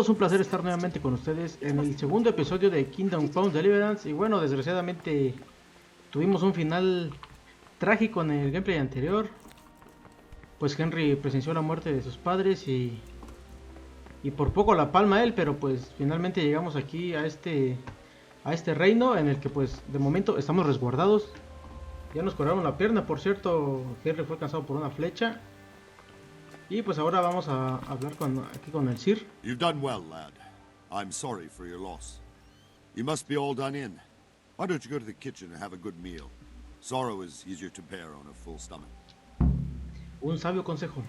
todos, un placer estar nuevamente con ustedes en el segundo episodio de Kingdom Come Deliverance. Y bueno, desgraciadamente tuvimos un final trágico en el gameplay anterior. Pues Henry presenció la muerte de sus padres y por poco la palma él, pero pues finalmente llegamos aquí a este reino en el que pues de momento estamos resguardados. Ya nos curaron la pierna, por cierto, Henry fue alcanzado por una flecha. Y pues ahora vamos a hablar aquí con el Sir. You've done well, lad. I'm sorry for your loss. You must be all done in. Why don't you go to the kitchen and have a good meal? Sorrow is easier to bear on a full stomach. Un sabio consejo.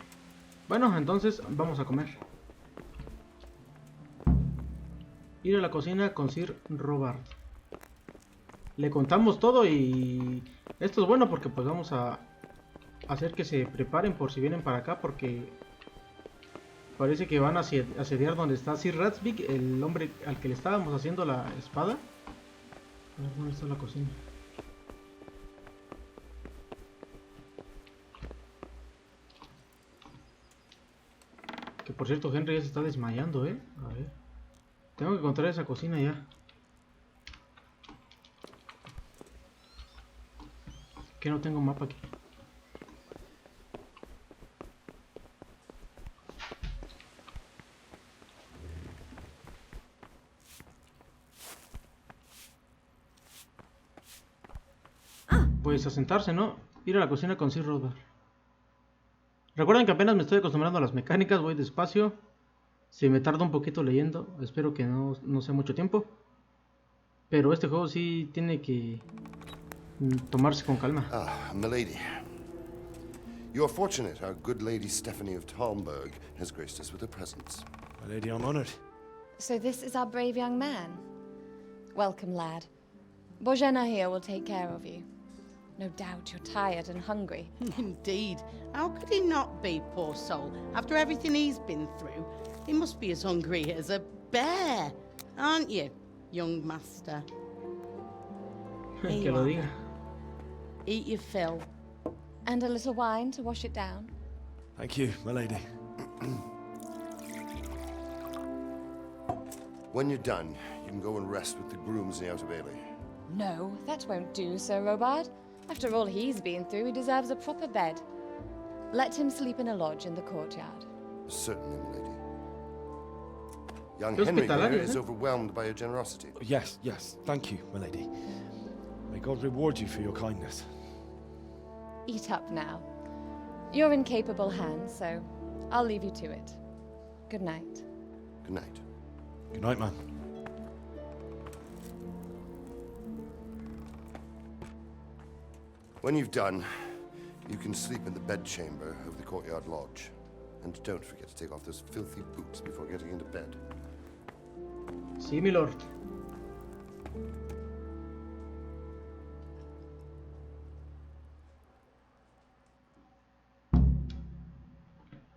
Bueno, entonces vamos a comer. Ir a la cocina con Sir Robert. Le contamos todo y esto es bueno porque pues vamos a hacer que se preparen por si vienen para acá, porque parece que van a asediar donde está Sir Ratsvik, el hombre al que le estábamos haciendo la espada. A ver, ¿dónde está la cocina? Que por cierto Henry ya se está desmayando, A ver, tengo que encontrar esa cocina ya. Que no tengo mapa aquí. Pues a sentarse, ¿no? Ir a la cocina con Sir Robert. Recuerden que apenas me estoy acostumbrando a las mecánicas, voy despacio. Si me tardo un poquito leyendo, espero que no sea mucho tiempo. Pero este juego sí tiene que tomarse con calma. Ah, milady. You are fortunate our good lady Stephanie of Talmberg has graced us with her presence. My lady, I'm honored. So this is our brave young man. Welcome, lad. Bojana here will take care of you. No doubt you're tired and hungry. Indeed. How could he not be, poor soul? After everything he's been through, he must be as hungry as a bear. Aren't you, young master? Que lo diga. Eat your fill. And a little wine to wash it down. Thank you, my lady. When you're done, you can go and rest with the grooms in the Outer Bailey. No, that won't do, Sir Robard. After all he's been through, he deserves a proper bed. Let him sleep in a lodge in the courtyard. Certainly, milady. Young Henry here is overwhelmed by your generosity. Yes, thank you, my lady. May God reward you for your kindness. Eat up now. You're in capable hands, so I'll leave you to it. Good night. Good night. Good night, man. When you've done, you can sleep in the bedchamber of the courtyard lodge. And don't forget to take off those filthy boots before getting into bed. Sí, mi lord.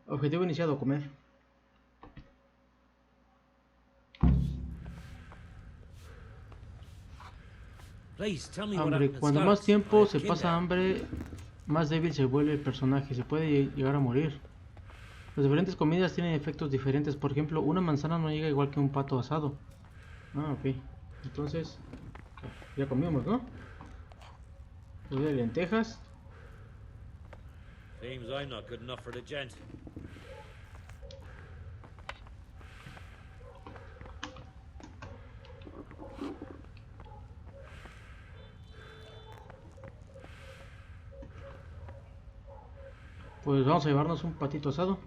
Objetivo iniciado, comer. Hambre. Cuando más tiempo se pasa hambre, más débil se vuelve el personaje. Se puede llegar a morir. Las diferentes comidas tienen efectos diferentes. Por ejemplo, una manzana no llega igual que un pato asado. Ah, ok. Entonces, ya comimos, ¿no? De lentejas. Seems I'm not good enough for the gent. Pues vamos a llevarnos un patito asado.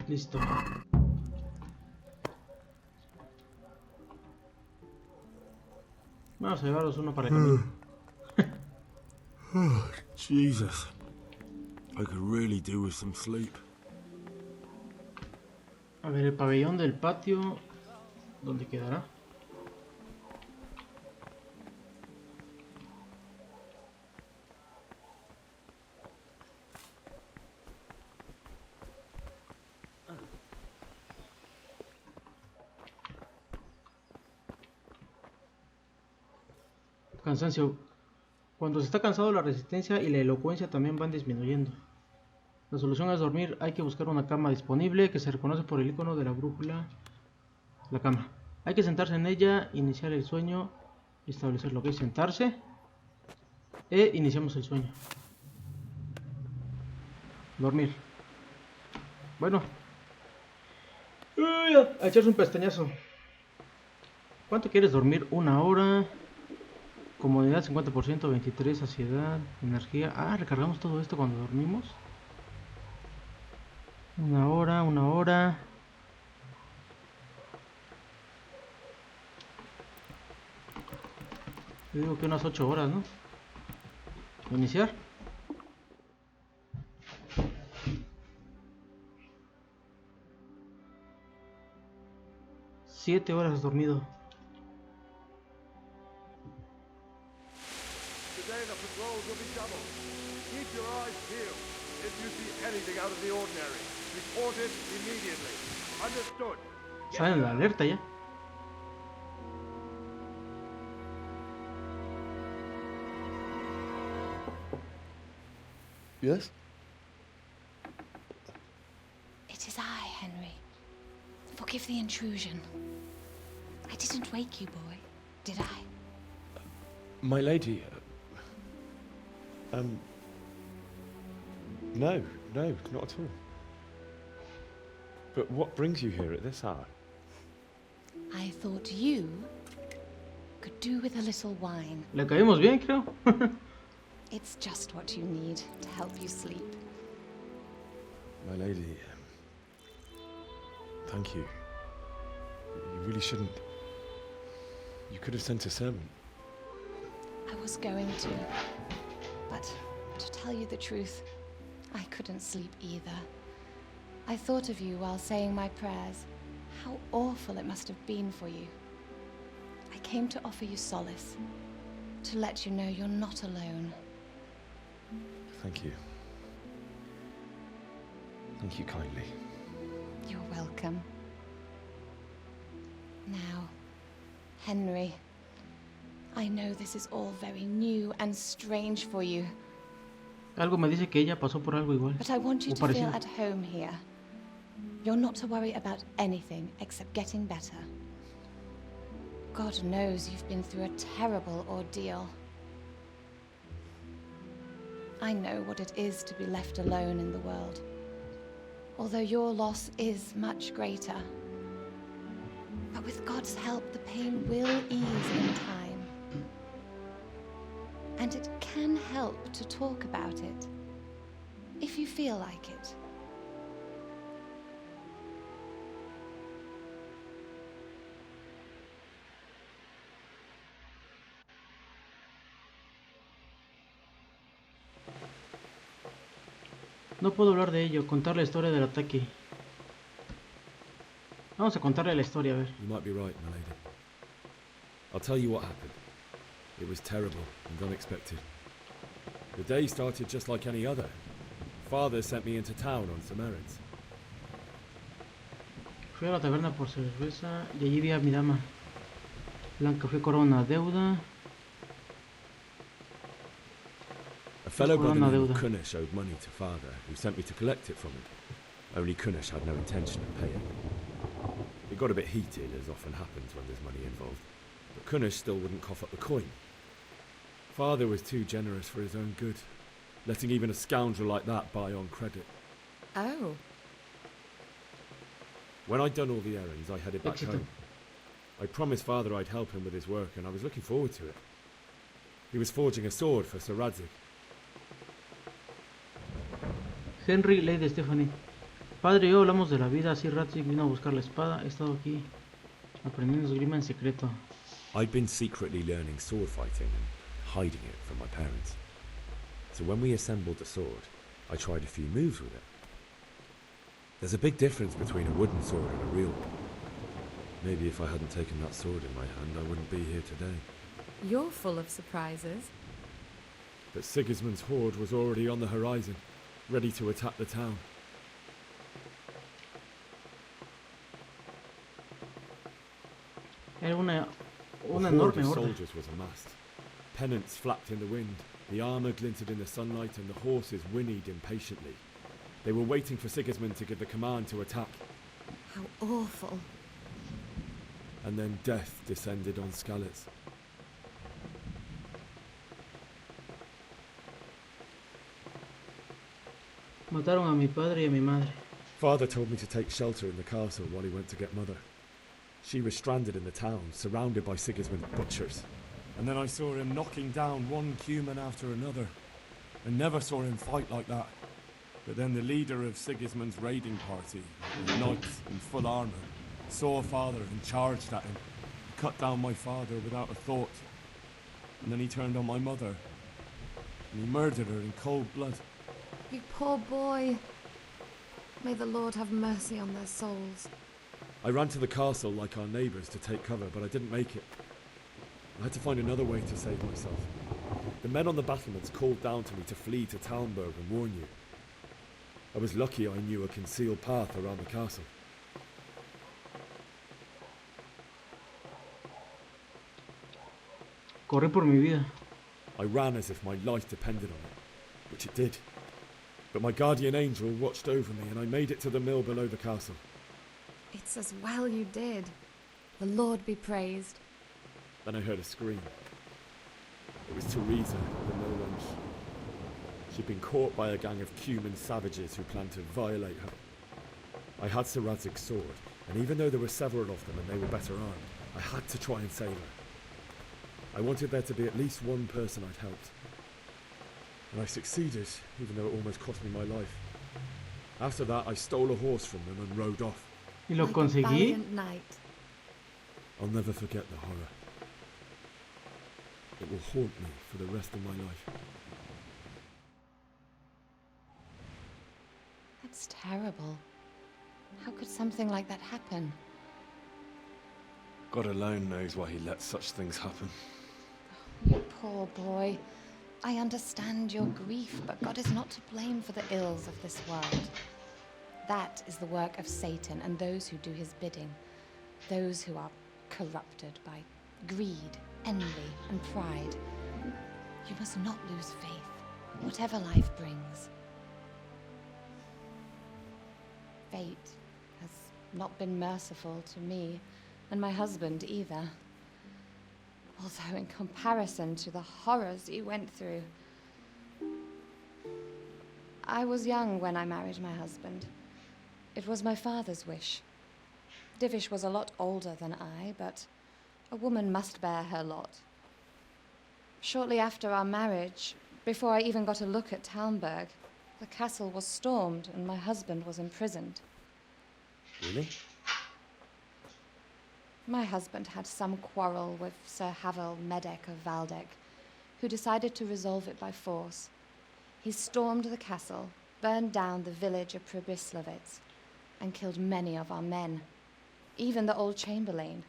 Listo. Vamos a llevarnos uno para el camino. Jesus. I could really do with some sleep. A ver, el pabellón del patio, ¿dónde quedará? Cansancio. Cuando se está cansado, la resistencia y la elocuencia también van disminuyendo. La solución es dormir. Hay que buscar una cama disponible que se reconoce por el icono de la brújula. La cama. Hay que sentarse en ella, iniciar el sueño, establecer lo que es sentarse. E iniciamos el sueño. Dormir. Bueno. A echarse un pestañazo. ¿Cuánto quieres dormir? 1 hora. Comodidad 50%, 23, saciedad, energía. Recargamos todo esto cuando dormimos. 1 hora, 1 hora. Yo digo que unas 8 horas, ¿no? Iniciar. Siete horas dormido. Today the patrols will be doubled. Keep your eyes peeled. If you see anything out of the ordinary, report it immediately. Understood? Sale la alerta ya. Yes? It is I, Henry. Forgive the intrusion. I didn't wake you, boy, did I? My lady, no, not at all. But what brings you here at this hour? I thought you could do with a little wine. Le caímos bien, creo. It's just what you need to help you sleep. My lady, thank you. You really shouldn't. You could have sent a servant. I was going to, but to tell you the truth, I couldn't sleep either. I thought of you while saying my prayers. How awful it must have been for you. I came to offer you solace, to let you know you're not alone. Thank you. Thank you kindly. You're welcome. Now, Henry, I know this is all very new and strange for you, Algo me dice que ella pasó por algo igual. but I want you O to feel parecido. at home here. You're not to worry about anything except getting better. God knows you've been through a terrible ordeal. I know what it is to be left alone in the world, although your loss is much greater. But with God's help, the pain will ease in time. And it can help to talk about it, if you feel like it. No puedo hablar de ello, contar la historia del ataque. Vamos a contarle la historia, a ver. You might be right, my lady. I'll tell you what happened. It was terrible and unexpected. The day started just like any other. Father sent me into town on some errands. Fui a la taberna por cerveza y allí vi a mi dama. Blanca fue corona deuda. A fellow Well, brother no named deuda. Kunesh owed money to Father, who sent me to collect it from him. Only Kunesh had no intention of paying. It got a bit heated, as often happens when there's money involved, but Kunesh still wouldn't cough up the coin. Father was too generous for his own good, letting even a scoundrel like that buy on credit. Oh. When I'd done all the errands, I headed back Éxito. home. I promised Father I'd help him with his work, and I was looking forward to it. He was forging a sword for Sir Radzik. Henry, Lady Stephanie. Padre y yo hablamos de la vida, así Radzik vino a buscar la espada. He estado aquí aprendiendo esgrima en secreto. I'd been secretly learning sword fighting and hiding it from my parents. So when we assembled the sword, I tried a few moves with it. There's a big difference between a wooden sword and a real one. Maybe if I hadn't taken that sword in my hand, I wouldn't be here today. You're full of surprises. But Sigismund's horde was already on the horizon, ready to attack the town. Era una A horde enorme of horda. soldiers was amassed, Pennants flapped in the wind, the armour glinted in the sunlight, and the horses whinnied impatiently. They were waiting for Sigismund to give the command to attack. How awful. And then death descended on Skalitz. Mataron a mi padre y a mi madre. Father told me to take shelter in the castle while he went to get Mother. She was stranded in the town, surrounded by Sigismund's butchers. And then I saw him knocking down one Cuman after another. I never saw him fight like that. But then the leader of Sigismund's raiding party, a knight in full armour, saw Father and charged at him. He cut down my father without a thought. And then he turned on my mother. And he murdered her in cold blood. You poor boy. May the Lord have mercy on their souls. I ran to the castle like our neighbours to take cover, but I didn't make it. I had to find another way to save myself. The men on the battlements called down to me to flee to Talmberg and warn you. I was lucky I knew a concealed path around the castle. Corrí por mi vida. I ran as if my life depended on it, which it did. But my guardian angel watched over me and I made it to the mill below the castle. It's as well you did. The Lord be praised. Then I heard a scream. It was Teresa, the mill wench. She'd been caught by a gang of Cuman savages who planned to violate her. I had Sir Radzig's sword, and even though there were several of them and they were better armed, I had to try and save her. I wanted there to be at least one person I'd helped. And I succeeded, even though it almost cost me my life. After that, I stole a horse from them and rode off. Y lo Like a conseguí. valiant knight. I'll never forget the horror. It will haunt me for the rest of my life. That's terrible. How could something like that happen? God alone knows why he lets such things happen. You poor boy. I understand your grief, but God is not to blame for the ills of this world. That is the work of Satan and those who do his bidding. Those who are corrupted by greed, envy, and pride. You must not lose faith, whatever life brings. Fate has not been merciful to me, and my husband either. Although in comparison to the horrors he went through. I was young when I married my husband. It was my father's wish. Divish was a lot older than I, but a woman must bear her lot. Shortly after our marriage, before I even got a look at Talmberg, the castle was stormed and my husband was imprisoned. Really? My husband had some quarrel with Sir Havel Medek of Valdek, who decided to resolve it by force. He stormed the castle, burned down the village of Pribyslavitz, and killed many of our men, even the old chamberlain.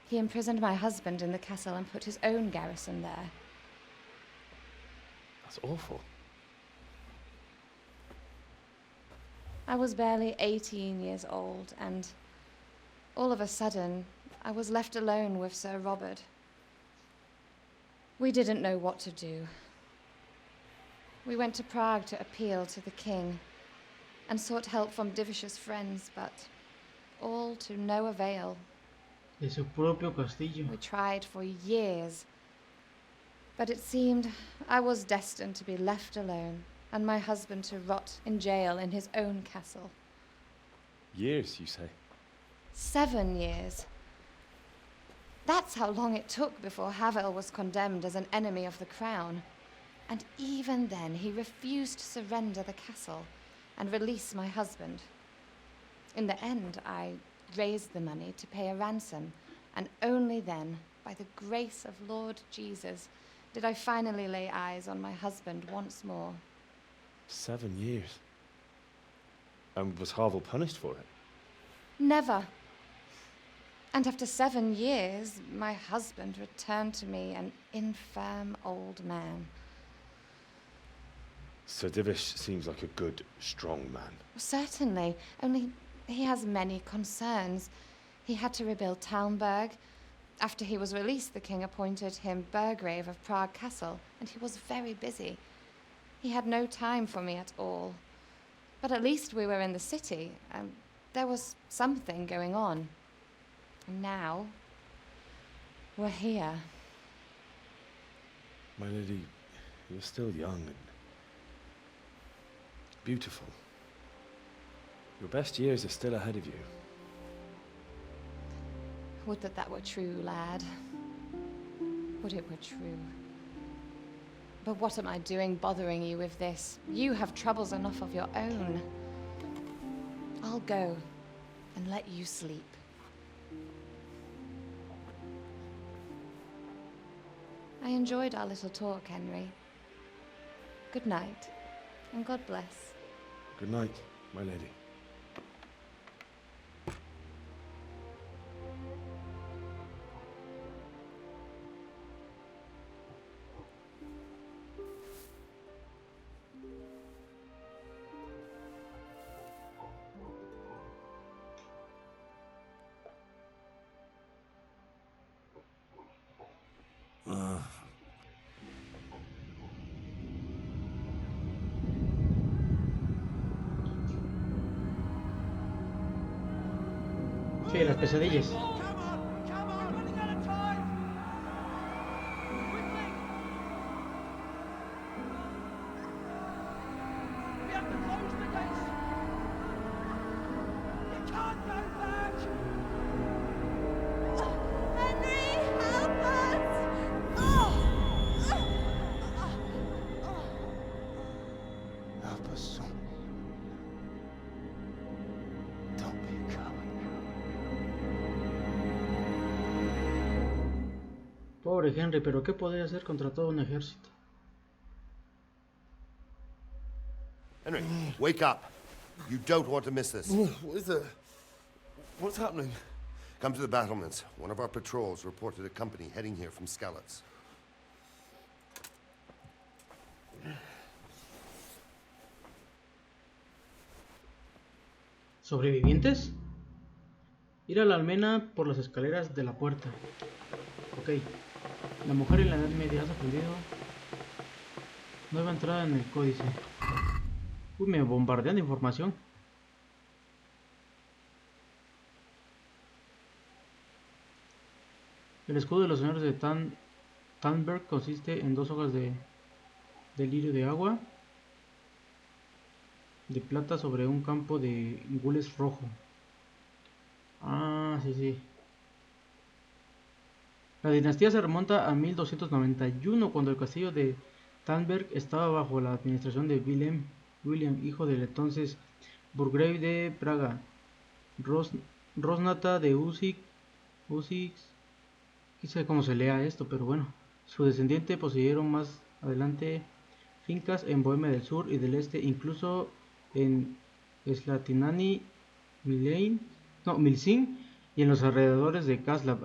He imprisoned my husband in the castle and put his own garrison there. That's awful. I was barely 18 years old, and all of a sudden, I was left alone with Sir Robert. We didn't know what to do. We went to Prague to appeal to the king and sought help from Divish's friends, but all to no avail. De su propio castillo. We tried for years, but it seemed I was destined to be left alone and my husband to rot in jail in his own castle. Years, you say? 7 years. That's how long it took before Havel was condemned as an enemy of the crown. And even then, he refused to surrender the castle and release my husband. In the end, I raised the money to pay a ransom, and only then, by the grace of Lord Jesus, did I finally lay eyes on my husband once more. 7 years. And was Havel punished for it? Never. And after 7 years, my husband returned to me an infirm old man. Sir Divish seems like a good, strong man. Certainly, only he has many concerns. He had to rebuild Talmberg, After he was released, the king appointed him Burgrave of Prague Castle, and he was very busy. He had no time for me at all. But at least we were in the city, and there was something going on. And now, we're here. My lady, you're still young and beautiful. Your best years are still ahead of you. Would that that were true, lad. Would it were true. But what am I doing bothering you with this? You have troubles enough of your own. I'll go and let you sleep. I enjoyed our little talk, Henry. Good night, and God bless. Good night, my lady. Sí, las pesadillas. Help us, son. Don't be a coward. Pobre Henry, pero ¿qué podría hacer contra todo un ejército? Henry, wake up. You don't want to miss this. What is it? What's happening? Come to the battlements. One of our patrols reported a company heading here from Skalitz. ¿Sobrevivientes? Ir a la almena por las escaleras de la puerta. Ok. La mujer en la Edad Media, ¿has aprendido? Nueva entrada en el códice. Uy, me bombardean de información. El escudo de los señores de Tannberg consiste en 2 hojas de lirio de agua de plata sobre un campo de gules rojo. Ah, sí, sí. La dinastía se remonta a 1291, cuando el castillo de Tannberg estaba bajo la administración de William, hijo del entonces burgrave de Praga, Rosnata de Usix, no sé cómo se lea esto, pero bueno. Su descendiente poseyeron más adelante fincas en Bohemia del Sur y del Este, incluso en Slatinani, Milsin y en los alrededores de Kaslav.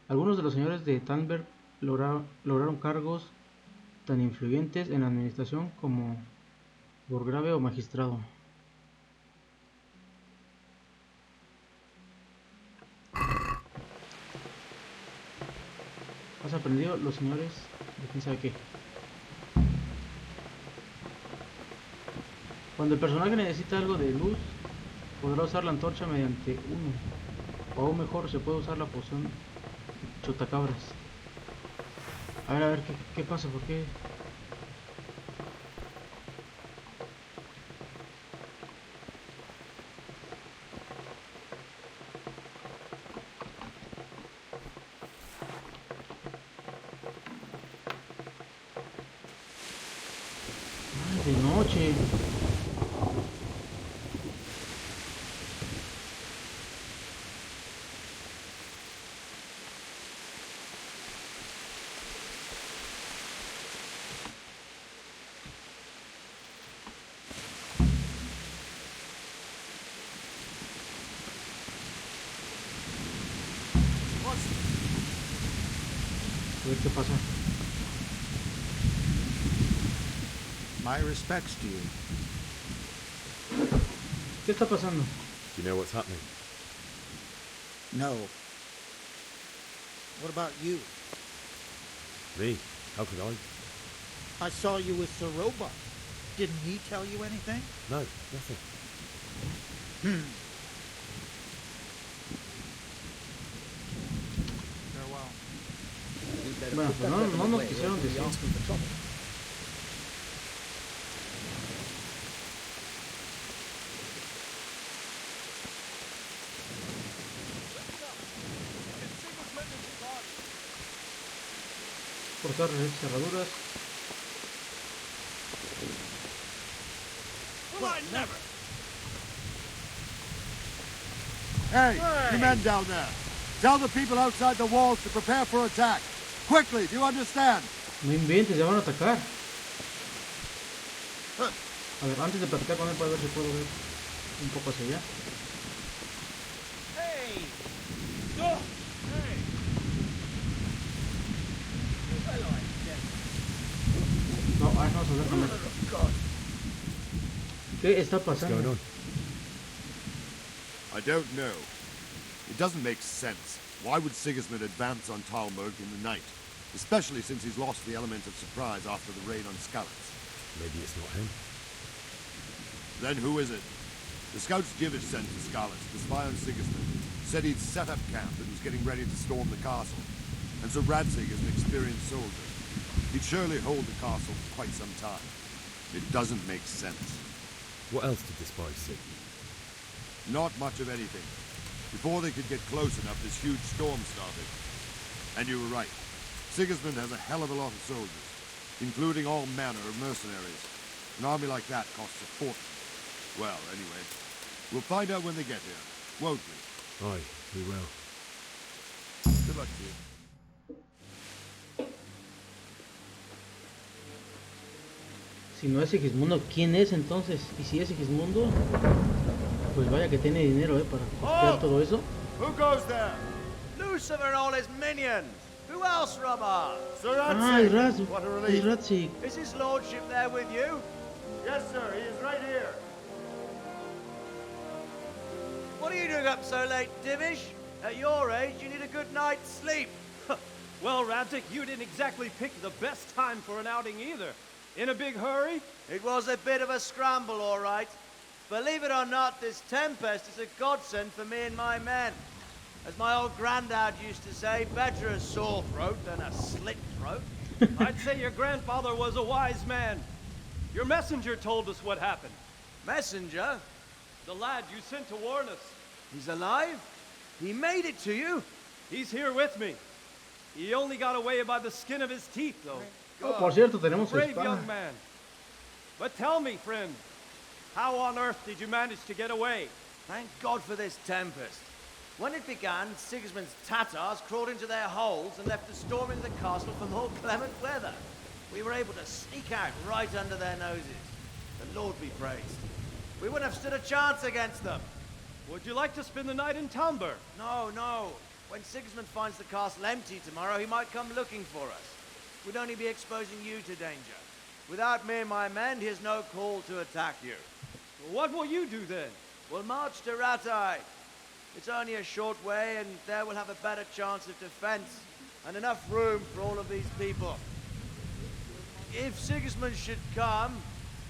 Algunos de los señores de Tannberg lograron cargos tan influyentes en la administración como burgrave o magistrado. ¿Has aprendido los señores de quién sabe qué? Cuando el personaje necesita algo de luz, podrá usar la antorcha mediante uno. O aún mejor, se puede usar la poción chotacabras. A ver, ¿qué pasa? ¿Por qué? Ay, de noche. A ver qué pasa. My respects to you. ¿Qué está pasando? Do you know what's happening? No. What about you? Me? How could I? I saw you with Sir Robot. Didn't he tell you anything? No, nothing. Farewell. Bueno, pues no nos quisieron decir. Cortar cerraduras. Hey, you men down there. Tell the people outside the walls to prepare for attack. Quickly, do you understand? No inventes, ya van a atacar. A ver, antes de platicar con él, para ver si puedo ver un poco hacia allá. No, vamos a hablar con él. ¿Qué está pasando? I don't know. It doesn't make sense. Why would Sigismund advance on Talmberg in the night? Especially since he's lost the element of surprise after the raid on Skalitz. Maybe it's not him. Then who is it? The scouts Divish sent to Skalitz to spy on Sigismund said he'd set up camp and was getting ready to storm the castle. And so Radzig is an experienced soldier. He'd surely hold the castle for quite some time. It doesn't make sense. What else did the spies see? Not much of anything. Before they could get close enough, this huge storm started. And you were right. Sigismund has a hell of a lot of soldiers, including all manner of mercenaries. An army like that costs a fortune. Well, anyway, we'll find out when they get here, won't we? Aye, we will. Good luck to you. Si no es Sigismundo, ¿quién es entonces? Y si es Sigismundo, pues vaya que tiene dinero, para costear todo eso. Who goes there? Lucifer and all his minions. Who else, Robert? Sir Ah, Radzig. What a relief. Radzig. Is his lordship there with you? Yes, sir. He is right here. What are you doing up so late, Divish? At your age, you need a good night's sleep. Well, Radzig, you didn't exactly pick the best time for an outing either. In a big hurry? It was a bit of a scramble, all right. Believe it or not, this tempest is a godsend for me and my men. As my old granddad used to say, better a sore throat than a slit throat. I'd say your grandfather was a wise man. Your messenger told us what happened. Messenger? The lad you sent to warn us. He's alive? He made it to you? He's here with me. He only got away by the skin of his teeth, though. Oh, por cierto, tenemos su Brave espada. young man. But tell me, friend, how on earth did you manage to get away? Thank God for this tempest. When it began, Sigismund's Tatars crawled into their holes and left the storm into the castle for more clement weather. We were able to sneak out right under their noses. The Lord be praised. We wouldn't have stood a chance against them. Would you like to spend the night in Talmberg? No, no. When Sigismund finds the castle empty tomorrow, he might come looking for us. We'd only be exposing you to danger. Without me and my men, he has no call to attack you. What will you do then? We'll march to Ratai. It's only a short way, and there we'll have a better chance of defense and enough room for all of these people. If Sigismund should come,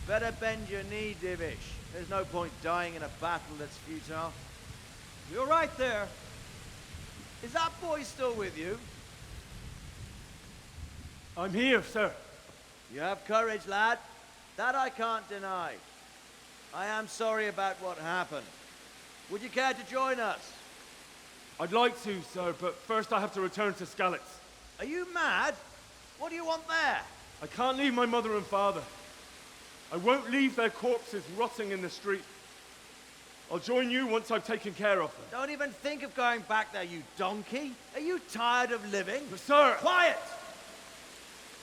better bend your knee, Divish. There's no point dying in a battle that's futile. You're right there. Is that boy still with you? I'm here, sir. You have courage, lad. That I can't deny. I am sorry about what happened. Would you care to join us? I'd like to, sir, but first I have to return to Skalitz. Are you mad? What do you want there? I can't leave my mother and father. I won't leave their corpses rotting in the street. I'll join you once I've taken care of them. Don't even think of going back there, you donkey. Are you tired of living? But sir! Quiet!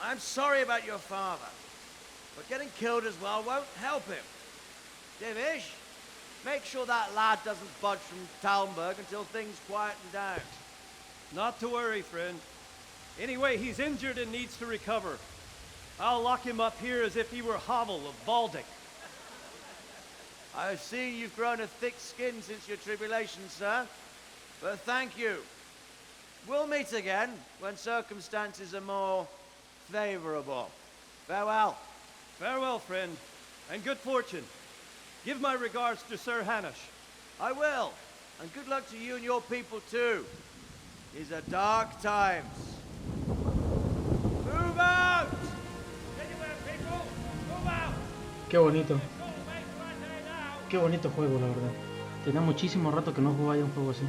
I'm sorry about your father, but getting killed as well won't help him. Divish, make sure that lad doesn't budge from Talmberg until things quieten down. Not to worry, friend. Anyway, he's injured and needs to recover. I'll lock him up here as if he were Havel of Baldic. I see you've grown a thick skin since your tribulation, sir. But thank you. We'll meet again when circumstances are more favorable. Farewell. Farewell, friend, and good fortune. Give my regards to Sir Hanush. I will, and good luck to you and your people too. These are dark times. Move out! Anywhere, people! Move out! Qué bonito. Qué bonito juego, la verdad. Tenía muchísimo rato que no jugaba ya un juego así.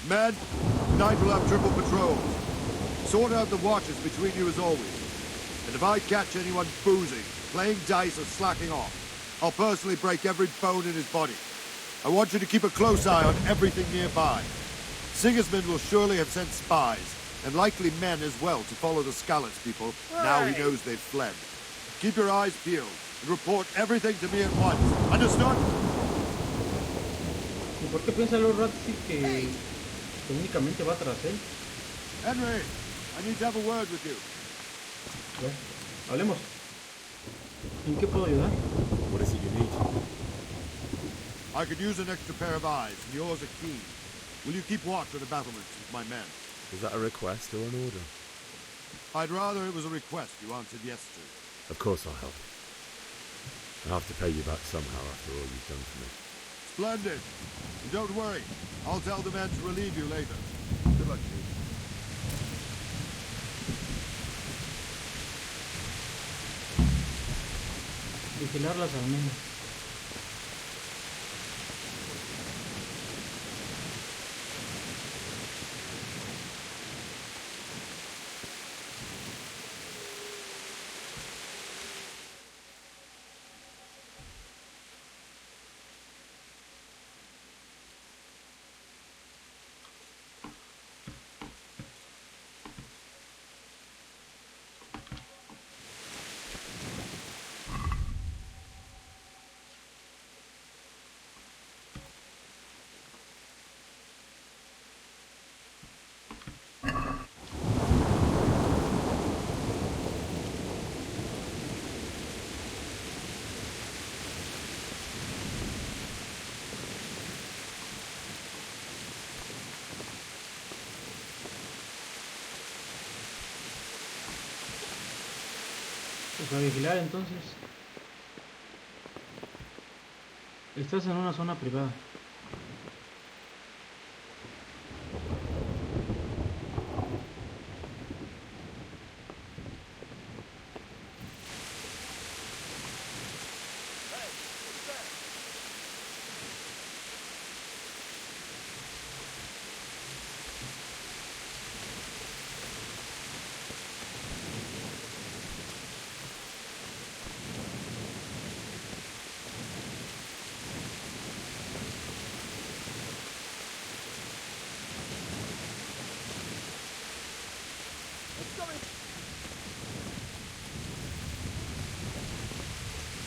Men, tonight we'll have triple patrols. Sort out the watches between you as always. And if I catch anyone boozing, playing dice or slacking off, I'll personally break every bone in his body. I want you to keep a close eye on everything nearby. Sigismund will surely have sent spies, and likely men as well, to follow the Skalitz people, now he knows they've fled. Keep your eyes peeled, and report everything to me at once. Understood? ¿Y por qué piensa Lord Ratzi que únicamente va tras él? Henry, I need to have a word with you. Ya, hablemos. ¿En qué puedo ayudar? What is it you need? I could use an extra pair of eyes, and yours are keen. Will you keep watch on the battlements with my men? Is that a request or an order? I'd rather it was a request you answered yes to. Of course I'll help. I'll have to pay you back somehow after all you've done for me. Splendid. And don't worry, I'll tell the men to relieve you later. Good luck, Chief. Vigilar las almenas. Pues a vigilar entonces. Estás en una zona privada.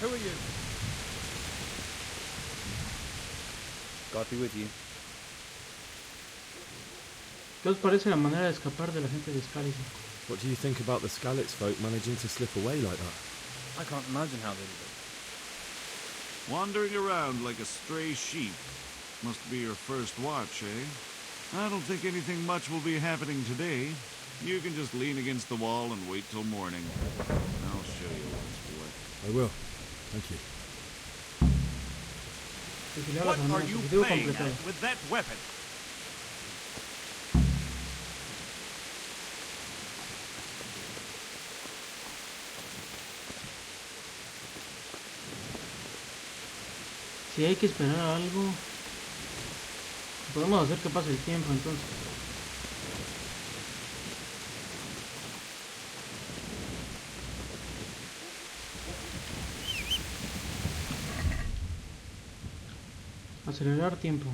Who are you? God be with you. ¿Qué os parece la manera de escapar de la gente de Skalitz? What do you think about the Skalitz folk managing to slip away like that? I can't imagine how they did it. Wandering around like a stray sheep. Must be your first watch, eh? I don't think anything much will be happening today. You can just lean against the wall and wait till morning. I'll show you what's what. I will. Thank you. What are you playing at with that weapon? Si hay que esperar algo, podemos hacer que pase el tiempo entonces. Acelerar tiempo.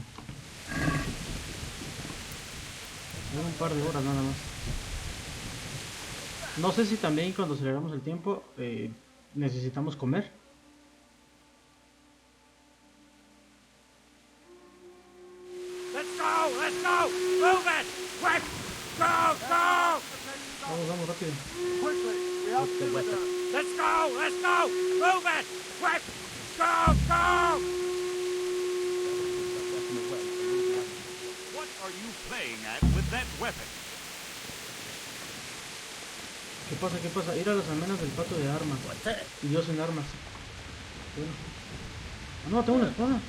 Hay un par de horas nada más. No sé si también cuando aceleramos el tiempo necesitamos comer. Let's go! Let's go! Move it! Quick! Go! Go! Vamos, vamos, rápido. Quickly! We I'll Put the deal with weapon. that. Let's go! Let's go! Move it! Quick! Go! Go! What are you playing at with that weapon? ¿Qué pasa? ¿Qué pasa? Ir a las almenas del pato de armas. Y yo sin armas. Bueno. Ah, no, tengo una espada.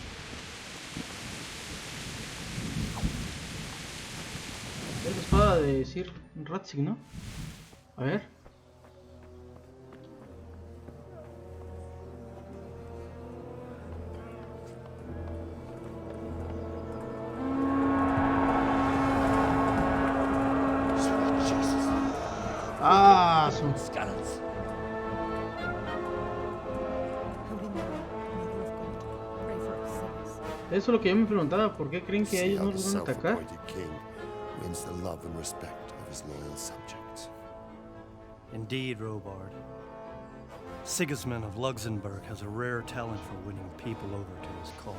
Es la espada de Sir Ratzig, ¿no? A ver. Ah, son Scarlets. Eso es lo que yo me preguntaba, ¿por qué creen que ellos no los van a atacar? King wins the love and respect of his loyal subjects. Indeed, Robard. Sigismund of Luxembourg has a rare talent for winning people over to his cause.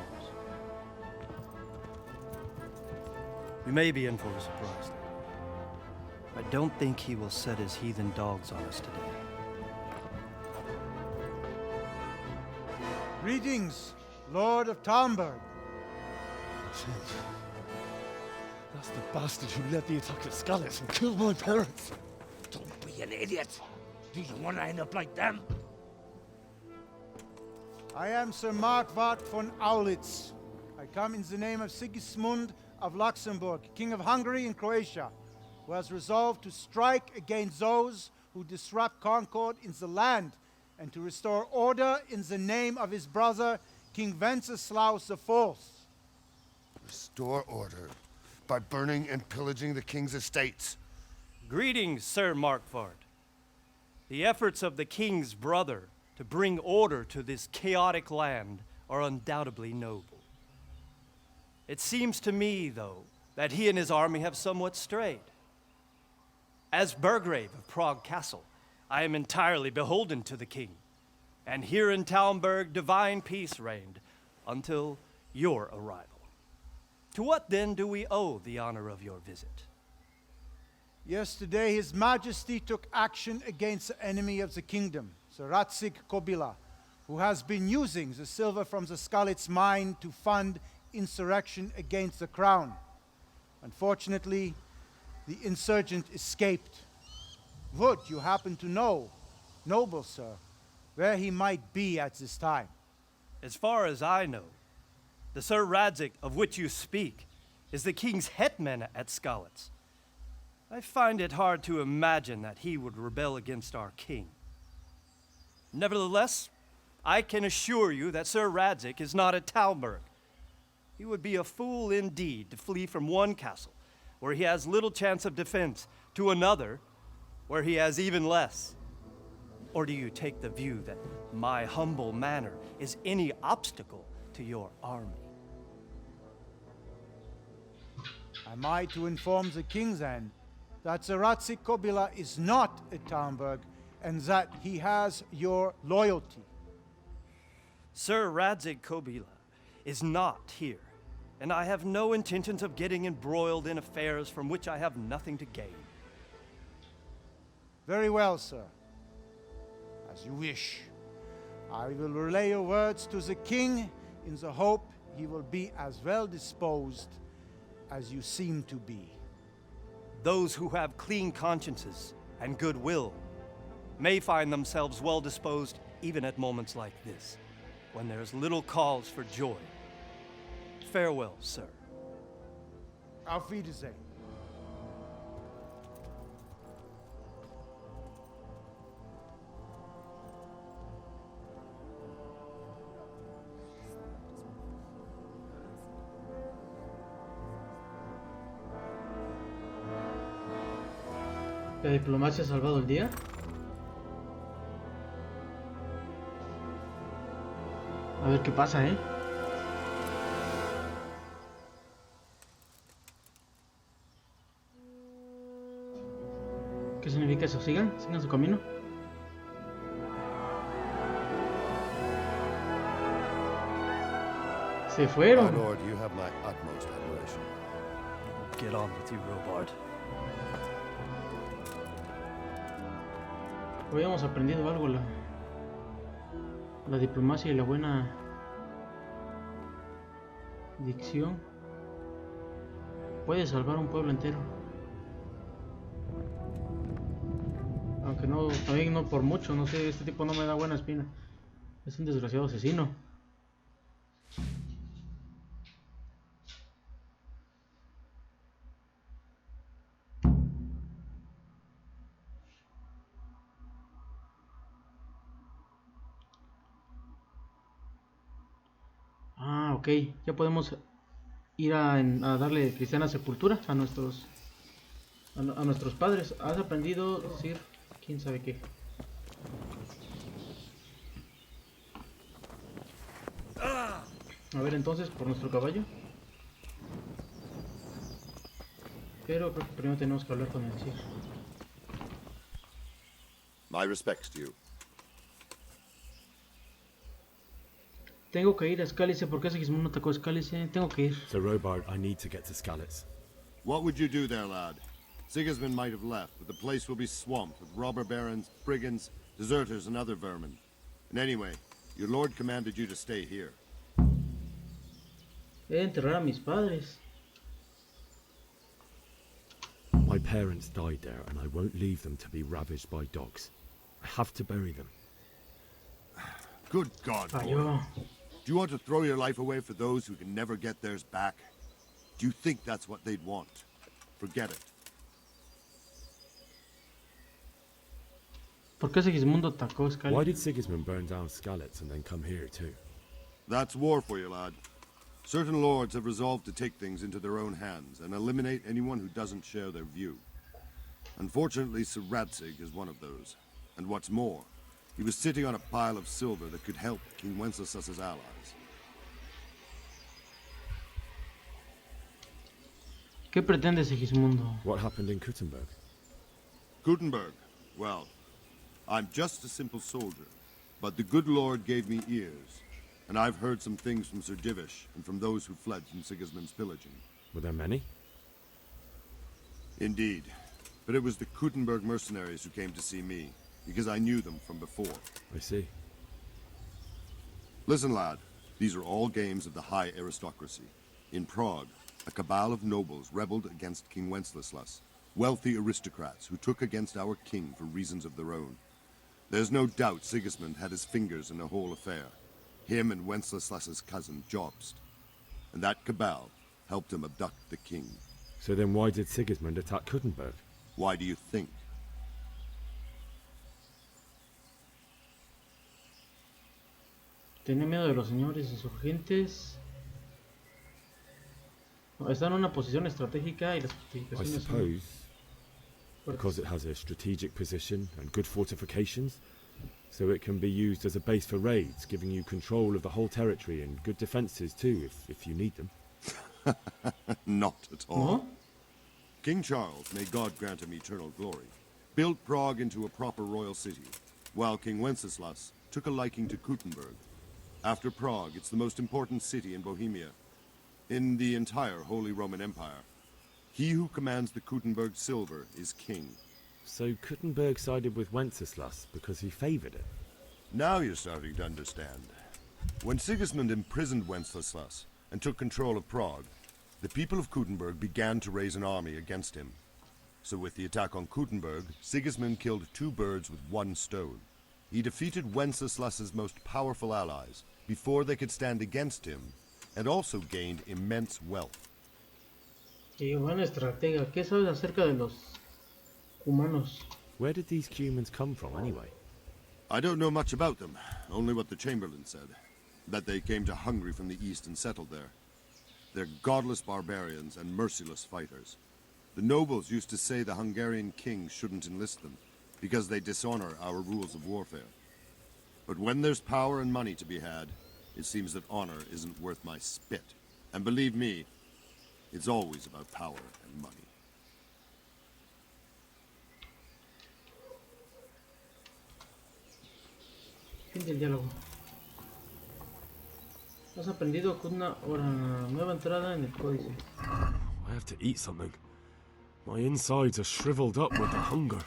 We may be in for a surprise, though. I don't think he will set his heathen dogs on us today. Greetings, Lord of Talmberg. That's the bastard who led the attack at Scarlets and killed my parents. Don't be an idiot. Do you want to end up like them? I am Sir Markwart von Aulitz. I come in the name of Sigismund of Luxembourg, King of Hungary and Croatia, who has resolved to strike against those who disrupt concord in the land and to restore order in the name of his brother, King Wenceslaus IV. Restore order by burning and pillaging the king's estates. Greetings, Sir Markwart. The efforts of the king's brother to bring order to this chaotic land are undoubtedly noble. It seems to me, though, that he and his army have somewhat strayed. As Burgrave of Prague Castle, I am entirely beholden to the king, and here in Talmberg divine peace reigned until your arrival. To what then do we owe the honor of your visit? Yesterday, His Majesty took action against the enemy of the kingdom, Sir Ratzig Kobila, who has been using the silver from the Skalitz mine to fund insurrection against the crown. Unfortunately, the insurgent escaped. Would you happen to know, noble sir, where he might be at this time? As far as I know, the Sir Radzic of which you speak is the king's hetman at Skalitz. I find it hard to imagine that he would rebel against our king. Nevertheless, I can assure you that Sir Radzic is not at Talmberg. He would be a fool indeed to flee from one castle, where he has little chance of defense, to another, where he has even less. Or do you take the view that my humble manner is any obstacle to your army? Am I to inform the king then that Sir Ratzig Kobila is not at Talmberg and that he has your loyalty? Sir Radzic Kobila is not here, and I have no intentions of getting embroiled in affairs from which I have nothing to gain. Very well, sir. As you wish. I will relay your words to the king in the hope he will be as well disposed as you seem to be. Those who have clean consciences and goodwill may find themselves well disposed even at moments like this, when there is little cause for joy. Farewell, sir. Auf Wiedersehen. ¿La diplomacia ha salvado el día? A ver qué pasa, ¿eh? ¿Qué significa eso? Sigan su camino. Se fueron. My lord, you have my utmost admiration. Get on with you, Robard. Hoy hemos aprendido algo, la diplomacia y la buena dicción puede salvar un pueblo entero. Aunque no, también no por mucho, no sé, este tipo no me da buena espina. Es un desgraciado asesino. Ah, ok, ya podemos ir a darle cristiana sepultura a nuestros padres. Has aprendido a decir quién sabe qué. A ver, entonces, por nuestro caballo. Pero creo que primero tenemos que hablar con el Sir. My respects to you. Tengo que ir a Scalice porque Sigismundo atacó a Scalice. Tengo que ir. So, Robard, I need to get to Skalitz. What would you do there, lad? Sigismund might have left, but the place will be swamped with robber barons, brigands, deserters, and other vermin. And anyway, your lord commanded you to stay here. He de enterrar a mis padres. My parents died there, and I won't leave them to be ravaged by dogs. I have to bury them. Good God, boy. Do you want to throw your life away for those who can never get theirs back? Do you think that's what they'd want? Forget it. ¿Por qué Sigismundo atacó Scalitz? Why did Sigismund burn down Skalitz and then come here too? That's war for you, lad. Certain lords have resolved to take things into their own hands and eliminate anyone who doesn't share their view. Unfortunately, Sir Radzig is one of those. And what's more, he was sitting on a pile of silver that could help King Wenceslas's allies. ¿Qué pretende Sigismundo? What happened in Kuttenberg? Gutenberg, well, I'm just a simple soldier, but the good Lord gave me ears, and I've heard some things from Sir Divish and from those who fled from Sigismund's pillaging. Were there many? Indeed, but it was the Kuttenberg mercenaries who came to see me, because I knew them from before. I see. Listen, lad, these are all games of the high aristocracy. In Prague, a cabal of nobles rebelled against King Wenceslas, wealthy aristocrats who took against our king for reasons of their own. There's no doubt Sigismund had his fingers in the whole affair. Him and Wenceslas's cousin, Jobst. And that cabal helped him abduct the king. So then why did Sigismund attack Kuttenberg? Why do you think? Tenía miedo de los señores insurgentes. Está en una posición estratégica y las I fortificaciones suppose son because it has a strategic position and good fortifications, so it can be used as a base for raids, giving you control of the whole territory and good defenses too, if you need them. Not at all. King Charles, may God grant him eternal glory, built Prague into a proper royal city, while King Wenceslas took a liking to Kuttenberg. After Prague, it's the most important city in Bohemia, in the entire Holy Roman Empire. He who commands the Kuttenberg silver is king. So Kuttenberg sided with Wenceslas because he favoured it? Now you're starting to understand. When Sigismund imprisoned Wenceslas and took control of Prague, the people of Kuttenberg began to raise an army against him. So with the attack on Kuttenberg, Sigismund killed two birds with one stone. He defeated Wenceslas's most powerful allies before they could stand against him, and also gained immense wealth. Qué buena estratega. ¿Qué sabes acerca de los humanos? Where did these humans come from anyway? I don't know much about them, only what the Chamberlain said. That they came to Hungary from the east and settled there. They're godless barbarians and merciless fighters. The nobles used to say the Hungarian king shouldn't enlist them, because they dishonor our rules of warfare. But when there's power and money to be had, it seems that honor isn't worth my spit. And believe me, it's always about power and money. Fin del diálogo. Has aprendido con una nueva entrada en el códice. I have to eat something. My insides are shriveled up with the hunger.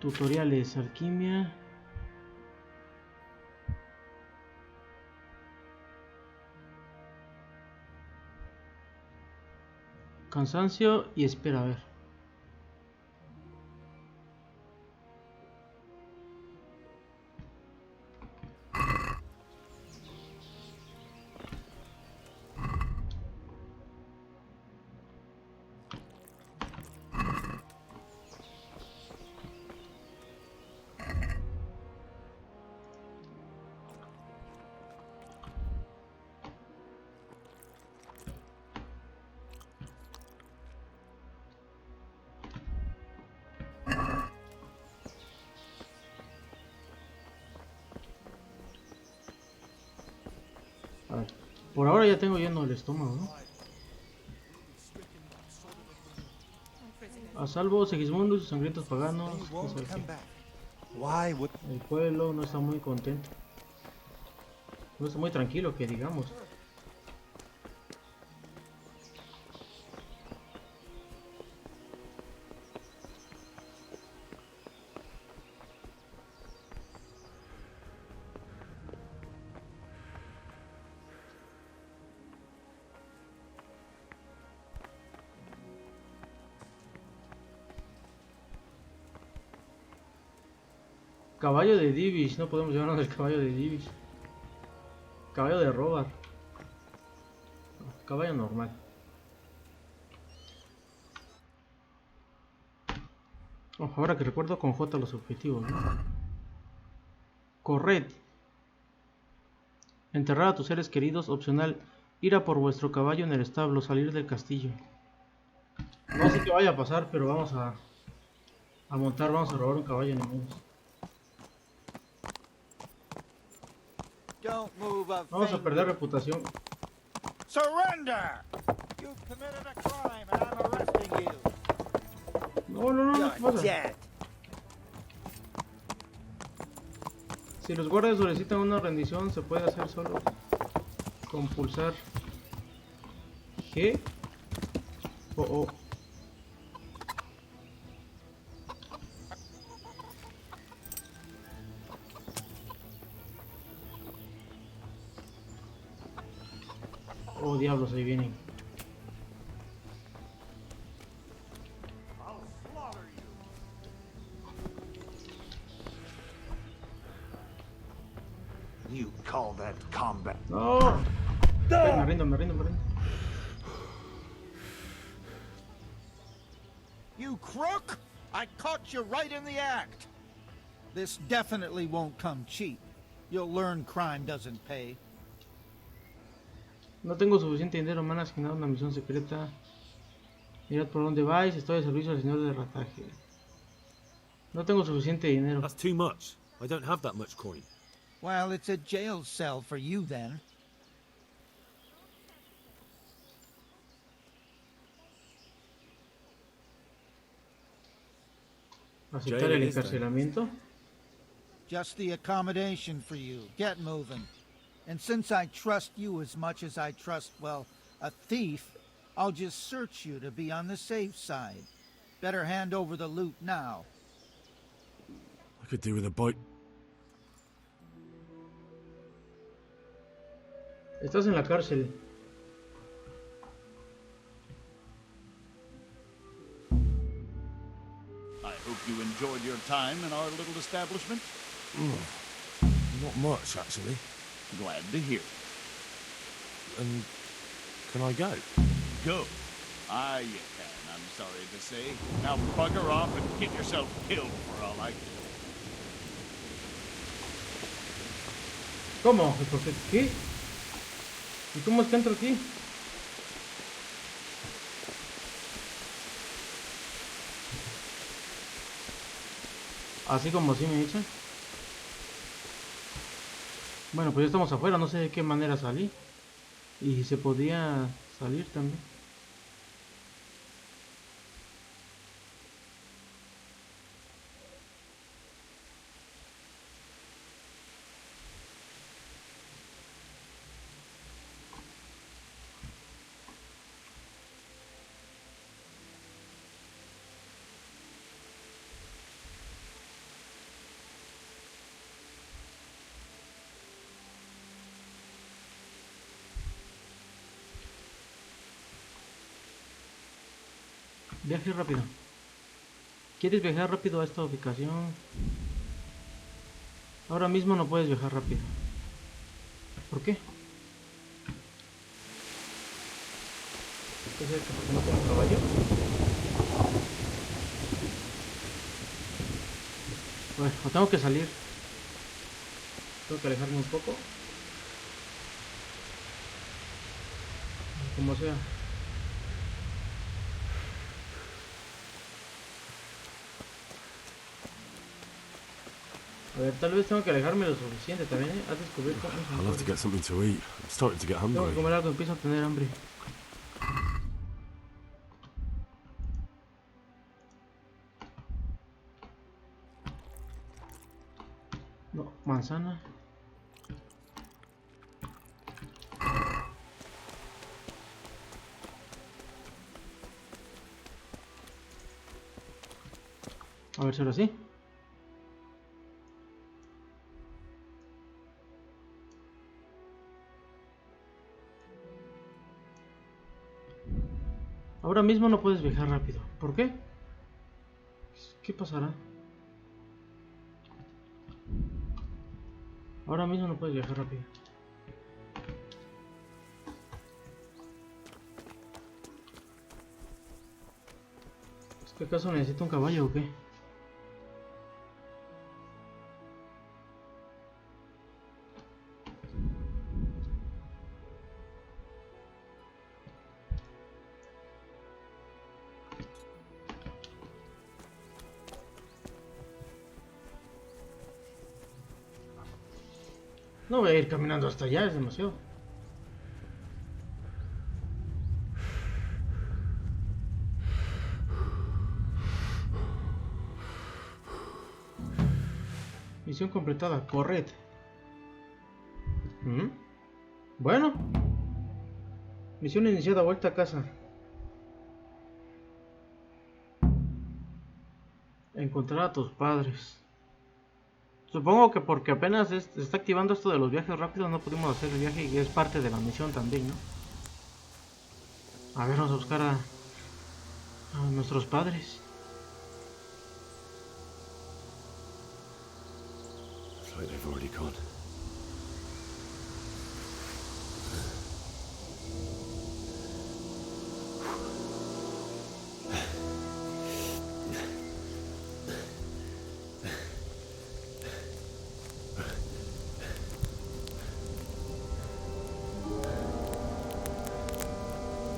Tutoriales, alquimia. Cansancio y espera, a ver. A ver, por ahora ya tengo lleno el estómago, ¿no? A salvo, Segismundus y sangrientos paganos. El pueblo no está muy contento. No está muy tranquilo, que digamos. Caballo de Divish, no podemos llevarnos el caballo de Divish. Caballo de Robar. Caballo normal. Oh, ahora que recuerdo con J los objetivos, ¿no? Corred. Enterrar a tus seres queridos, opcional. Ir a por vuestro caballo en el establo, salir del castillo. No sé qué vaya a pasar, pero vamos a montar, vamos a robar un caballo en el mundo. Vamos a perder reputación. Surrender! You've committed a crime and I'm arresting you. No, ¿qué pasa? Si los guardias solicitan una rendición, se puede hacer solo con pulsar G o O. Oh, diablos, ahí vienen. You call that combat? No. Me rindo. You crook! I caught you right in the act. This definitely won't come cheap. You'll learn crime doesn't pay. No tengo suficiente dinero, me han asignado una misión secreta. Mirad por dónde vais, estoy al servicio del señor de rataje. No tengo suficiente dinero. That's too much. I don't have that much coin. Well, it's a jail cell for you then. ¿Aceptar el encarcelamiento? Just the accommodation for you. Get moving. And since I trust you as much as I trust, well, a thief, I'll just search you to be on the safe side. Better hand over the loot now. I could do with a bite. Estás en la cárcel. I hope you enjoyed your time in our little establishment. Not much, actually. Glad to hear. And can I go? Go. Ah, you can, I'm sorry to say. Now bugger off and get yourself killed for all I care. ¿Cómo? ¿Por qué? ¿Qué? ¿Y cómo es que entro aquí? Así como así me echan. Bueno, pues ya estamos afuera, no sé de qué manera salí. Y si se podía salir también. Viaje rápido. ¿Quieres viajar rápido a esta ubicación? Ahora mismo no puedes viajar rápido. ¿Por qué? ¿Qué es esto? ¿No tengo un caballo? Bueno, tengo que salir. Tengo que alejarme un poco. Como sea. A ver, tal vez tengo que alejarme lo suficiente también, ¿eh? Has descubierto. I'll have to get something to eat. I'm starting to get Tengo que hungry. comer algo, empiezo a tener hambre. No, manzana. A ver si ahora sí. Ahora mismo no puedes viajar rápido. ¿Por qué? ¿Qué pasará? Ahora mismo no puedes viajar rápido. ¿Es que acaso necesito un caballo o qué? No voy a ir caminando hasta allá, es demasiado. Misión completada, corred. Bueno. Misión iniciada, vuelta a casa. Encontrar a tus padres. Supongo que porque apenas se está activando esto de los viajes rápidos, no pudimos hacer el viaje y es parte de la misión también, ¿no? A ver, vamos a buscar a nuestros padres. It's like they've already gone.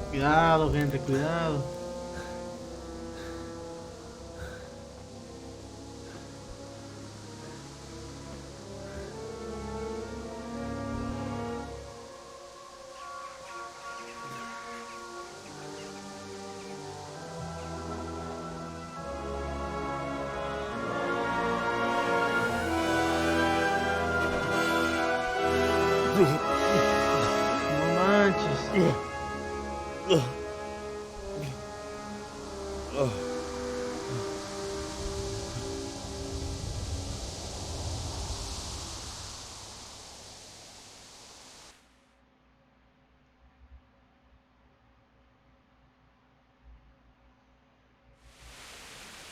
Cuidado, gente, cuidado. No manches.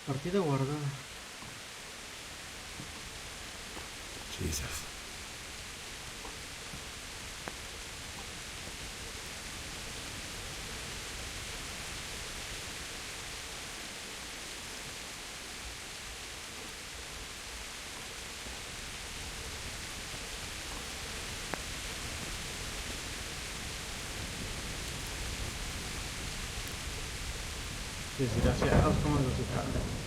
Partida guardada. Jesus. Desgraciados, como los dejaron.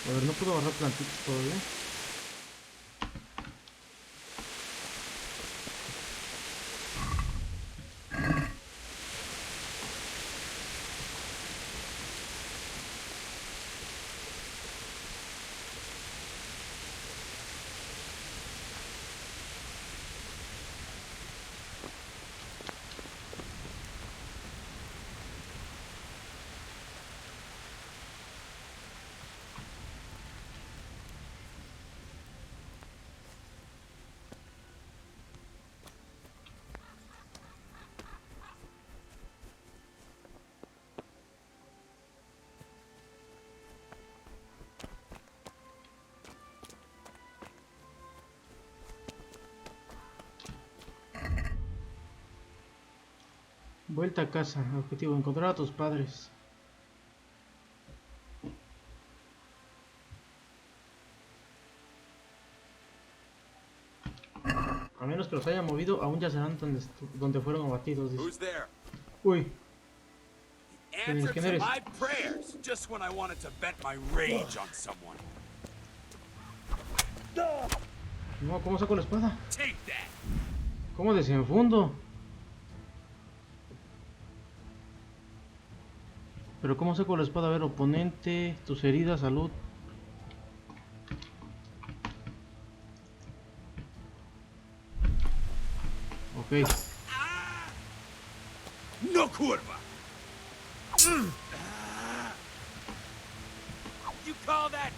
A ver, no puedo agarrar plantitas todavía. Vuelta a casa. Objetivo: encontrar a tus padres. A menos que los haya movido, aún yacerán donde fueron abatidos. Dice. Uy. Answer ¿Quién to eres? my prayers just when I wanted to vent my rage on someone. No, ¿cómo saco la espada? Take that. ¿Cómo desenfundo? Pero ¿cómo saco la espada? A ver, oponente, tus heridas, salud. Ok. No curva. You call that?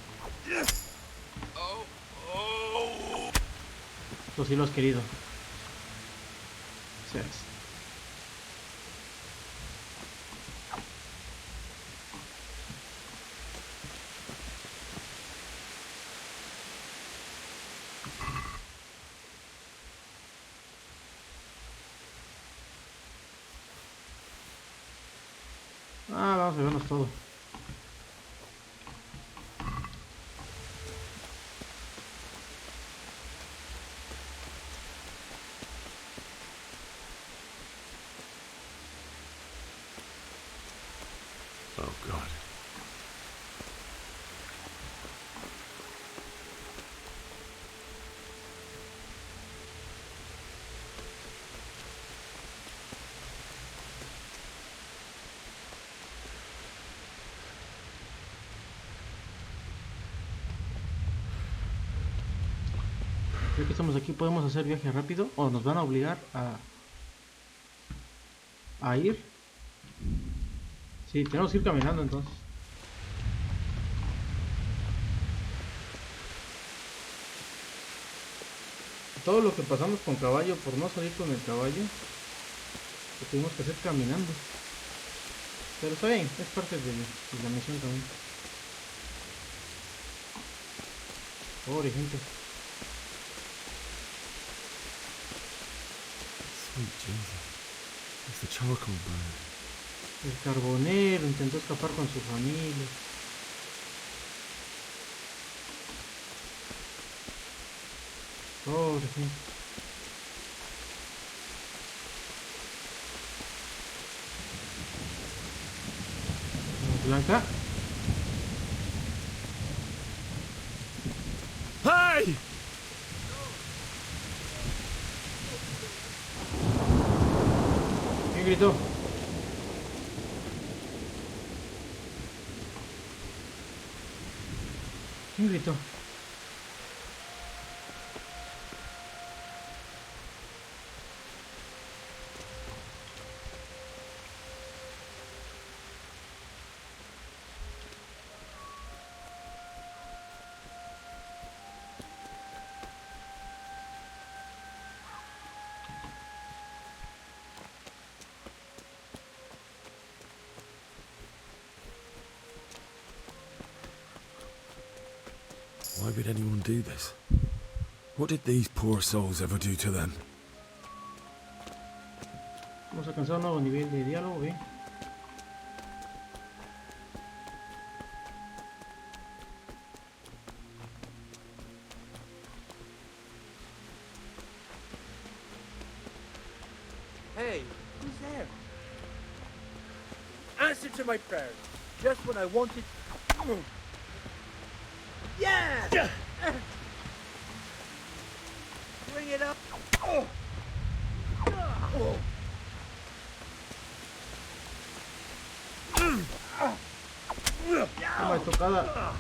Oh, oh. Esto sí lo has querido. Seas. Vamos a vernos todo. Oh, God. Ya que estamos aquí, podemos hacer viaje rápido o nos van a obligar a ir. Sí, tenemos que ir caminando entonces. Todo lo que pasamos con caballo por no salir con el caballo, lo tuvimos que hacer caminando. Pero está bien, es parte de la misión también. Pobre gente. Sweet Jesus. It's the charcoal burn. El carbonero intentó escapar con su familia. Pobre gente. Blanca. ¡Hey! ¿Quién gritó? ¿Quién gritó? Why would anyone do this? What did these poor souls ever do to them? Vamos a alcanzar un nuevo nivel de diálogo, ¿bien? Hey, who's there? Answer to my prayers, just when I wanted... Yeah! Bring it up! Toma estocada.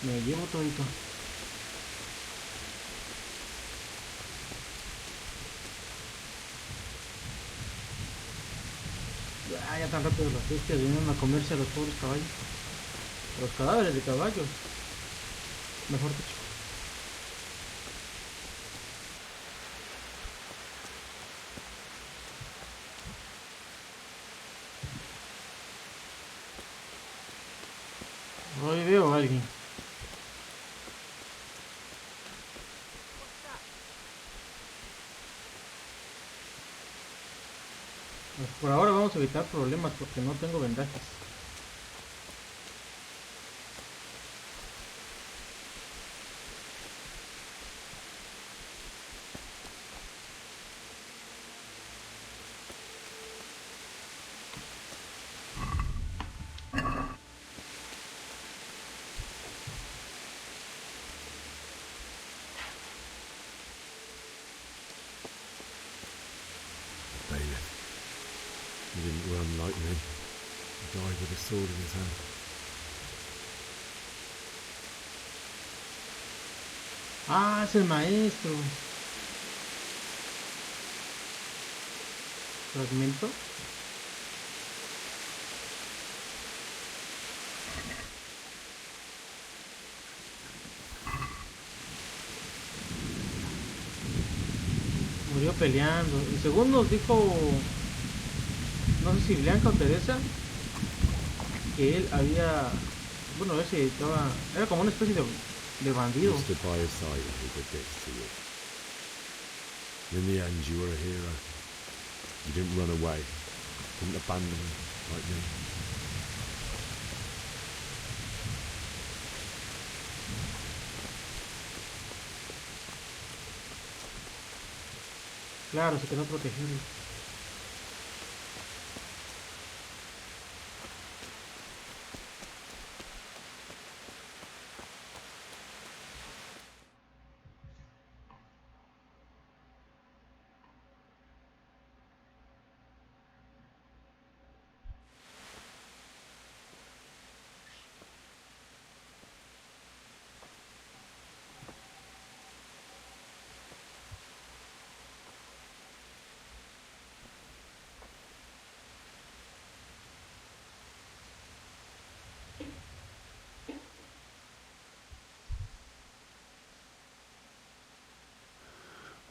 Me llevo todito. Ya tan rápido las bestias vinieron a comerse a los pobres caballos. Los cadáveres de caballos. Mejor dicho. Hoy veo a alguien. Pues por ahora vamos a evitar problemas porque no tengo vendajes. He didn't run like me. He died with a sword in his hand. Ah, es el maestro. Fragmento. Murió peleando. Y según nos dijo, no sé si Blanca o Teresa, que él había, bueno, a ver si estaba, era como una especie de bandido. You stood by his side when he did this to you. In the end, you were a hero. You didn't run away. Didn't abandon him like me. Claro, se quedó protegido.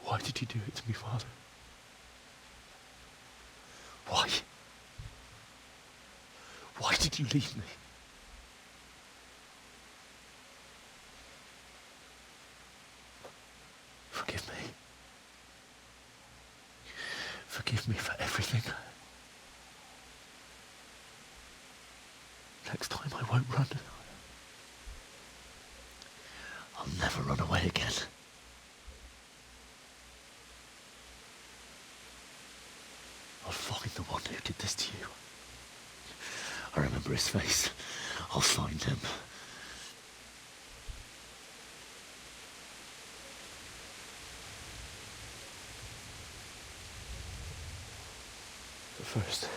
Why did you do it to me, Father? Why? Why did you leave me? Forgive me. Forgive me for everything. Next time I won't run. I'll never run away again. I'll find the one who did this to you. I remember his face. I'll find him. But first,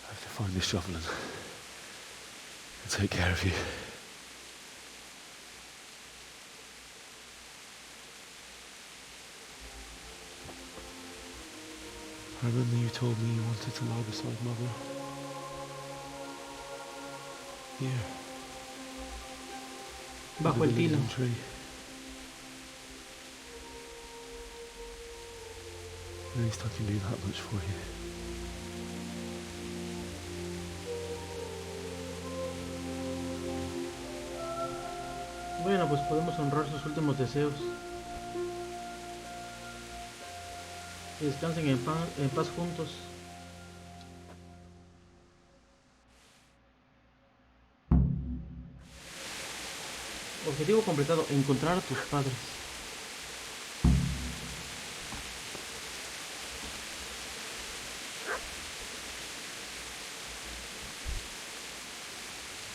I have to find this shovel and take care of you. I remember you told me you wanted to lie beside Mother. Here. Bajo el tilo. Tree. At least I can do that much for you. Bueno, pues podemos honrar sus últimos deseos. Que descansen en paz juntos. Objetivo completado: encontrar a tus padres.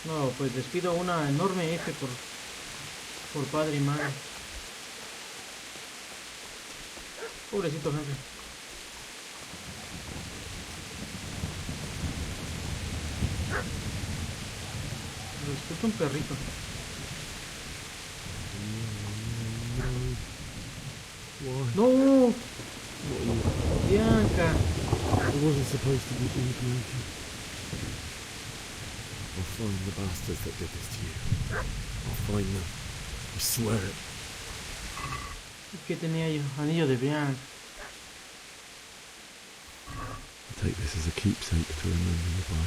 No, pues les pido una enorme F por padre y madre. Pobrecito Henry. Lo escucho un perrito. No, Bianca. I wasn't supposed to be doing anything. I'll find the bastards that did this to you. I'll find them. I swear it. ¿Qué tenía yo? Anillo de Bianca. I'll take this as a keepsake to remember you by.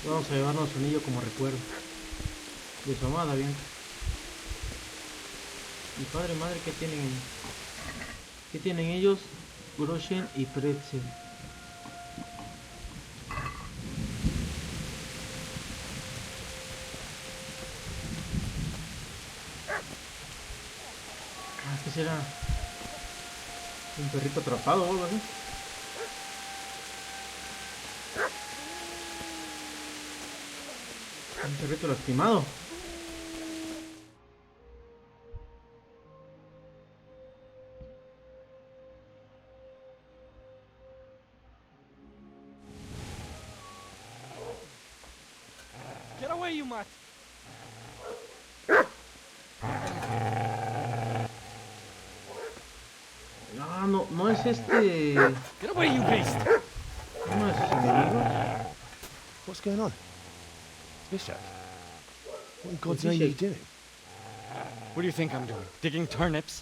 Vamos a llevarnos su anillo como recuerdo de su amada Bianca. Y padre, madre, ¿qué tienen ellos? ¿Qué tienen ellos? Groschen y pretzel. ¿Qué será? ¿Un perrito atrapado o algo así? Un perrito lastimado. Get away, you mutt! No, no es este. Get away, you beast! No es ese enemigo. What's going on? Bishop? What in God's Bishop. name are you doing? What do you think I'm doing? Digging turnips?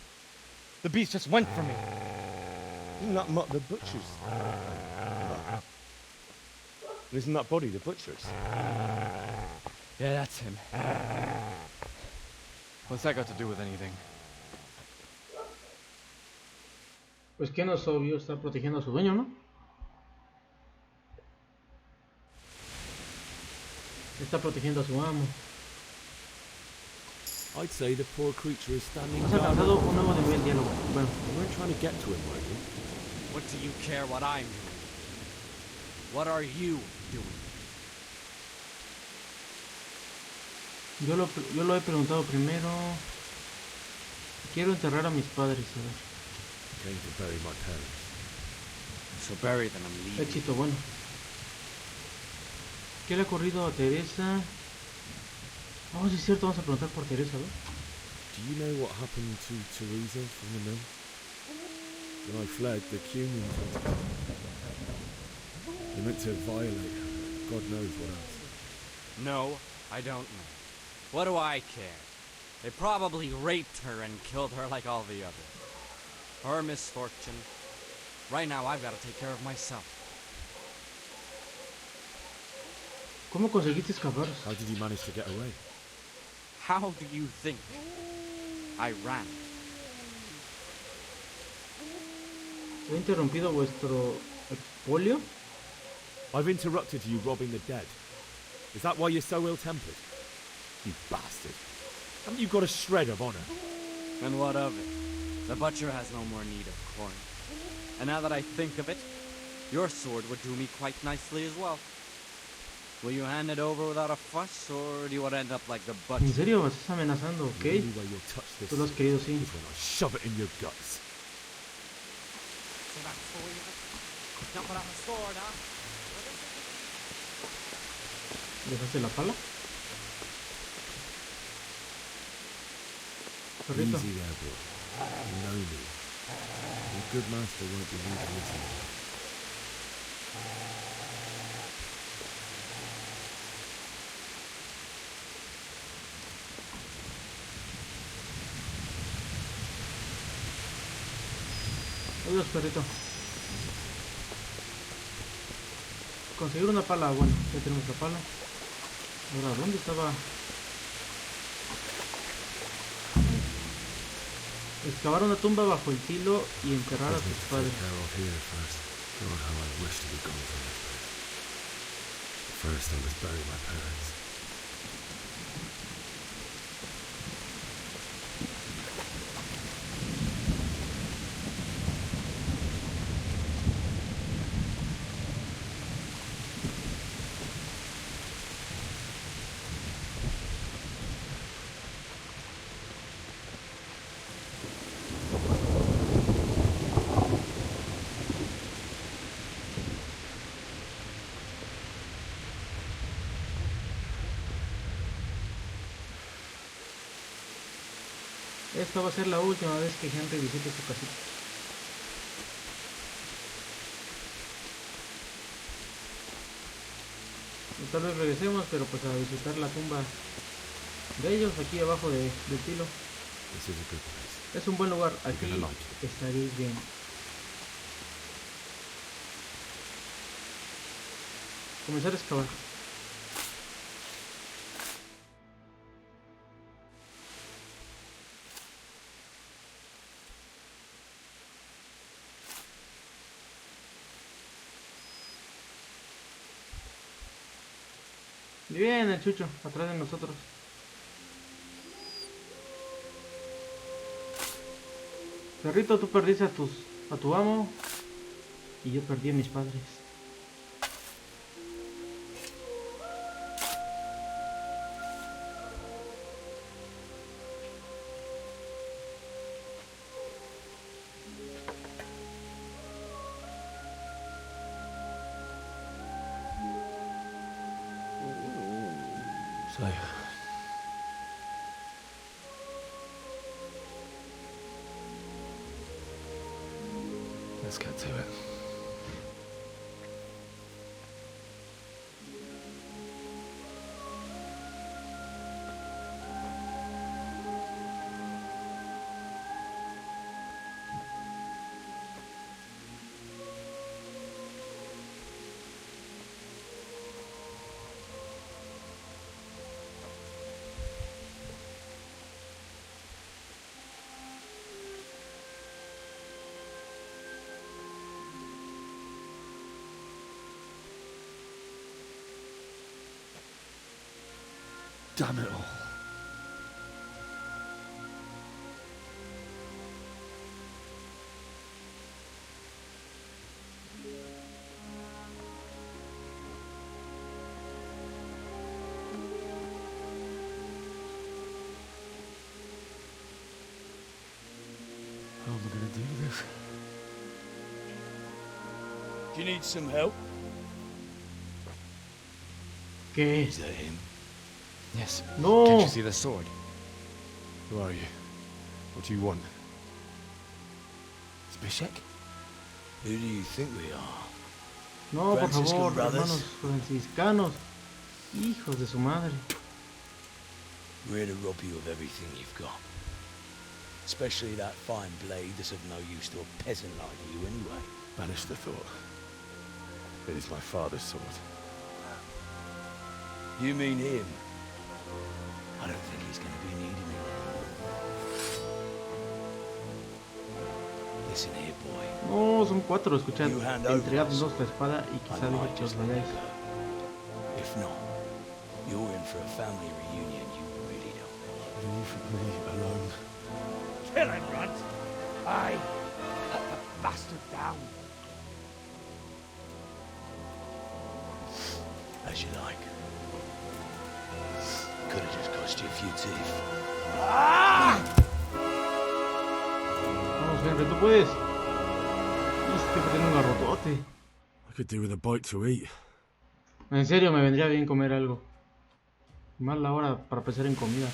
The beast just went for me. Isn't that not the butcher's? Isn't that body the butcher's? Yeah, that's him. What's that got to do with anything? Pues que no es obvio, está protegiendo a su dueño, ¿no? Está protegiendo a su amo. I'd say the poor creature is standing Has guard. alcanzado un nuevo nivel de diálogo. Bueno, You weren't trying to get to him, were you? What do you care what I'm doing? What are you doing? yo lo he preguntado primero. Quiero enterrar a mis padres, a ver. Came to bury my parents. So bury them and leave. Éxito, bueno. ¿Qué le ha ocurrido a Teresa? Oh, sí es cierto, vamos a preguntar por Teresa, ¿no? Do you know what happened to Teresa from the mill? When I fled, the Cumans wanted to... They meant to violate her. God knows what else. No, I don't know. What do I care? They probably raped her and killed her like all the others. Her misfortune. Right now, I've got to take care of myself. ¿Cómo conseguiste escapar? How did you manage to get away? How do you think? I ran. ¿He interrumpido vuestro expolio? I've interrupted you robbing the dead. Is that why you're so ill-tempered? You bastard. Haven't you got a shred of honor? And what of it? The butcher has no more need of corn. And now that I think of it, your sword would do me quite nicely as well. Will you hand it over without a fuss, or do you want to end up like the butcher? ¿En serio? ¿Me estás amenazando? ¿Ok? The only way you'll touch this Tú lo has querido, sí. is when I shove it in your guts. So that's the way of it. Not without a sword, huh? ¿Dejaste la pala? Perrito. Easy there, boy. You know me. Your good master won't be leaving this anymore. Adiós, perrito. Conseguir una pala, bueno, ya tenemos la pala. Ahora, ¿dónde estaba? Excavar una tumba bajo el tilo y enterrar a sus padres. God, how I wish to be gone from this place. First, I must bury my parents. Esta va a ser la última vez que Henry visite su casita. Y tal vez regresemos, pero pues a visitar la tumba de ellos aquí abajo del tilo. This is a good place. Es un buen lugar, You're aquí gonna like it. estaréis bien. Comenzar a excavar. Bien, el Chucho, atrás de nosotros. Perrito, tú perdiste a tu amo y yo perdí a mis padres. So, let's get to it. Damn it all. How am I gonna do this? Do you need some help? ¿Qué? Is that him? Yes. No. Can't you see the sword? Who are you? What do you want? Zbyszek? Who do you think we are? No, por Franciscan favor, brothers? hermanos franciscanos. Hijos de su madre. We're here to rob you of everything you've got. Especially that fine blade that's of no use to a peasant like you anyway. Banish the thought. It is my father's sword. You mean him? I don't think he's going to be needing it. Listen here, boy. No, son 4, escuchad. You hand over Entregadnos that la espada y quizá deje que os vayáis. If not, you're in for a family reunion you really don't. Leave me alone. Kill him, Runt! Aye! Cut the bastard down! As you like. Could have just cost you a few teeth. Vamos, Henry, tú puedes. Este que tiene un garrotote. I could do with a bite to eat. En serio, me vendría bien comer algo. Más la hora para pensar en comida.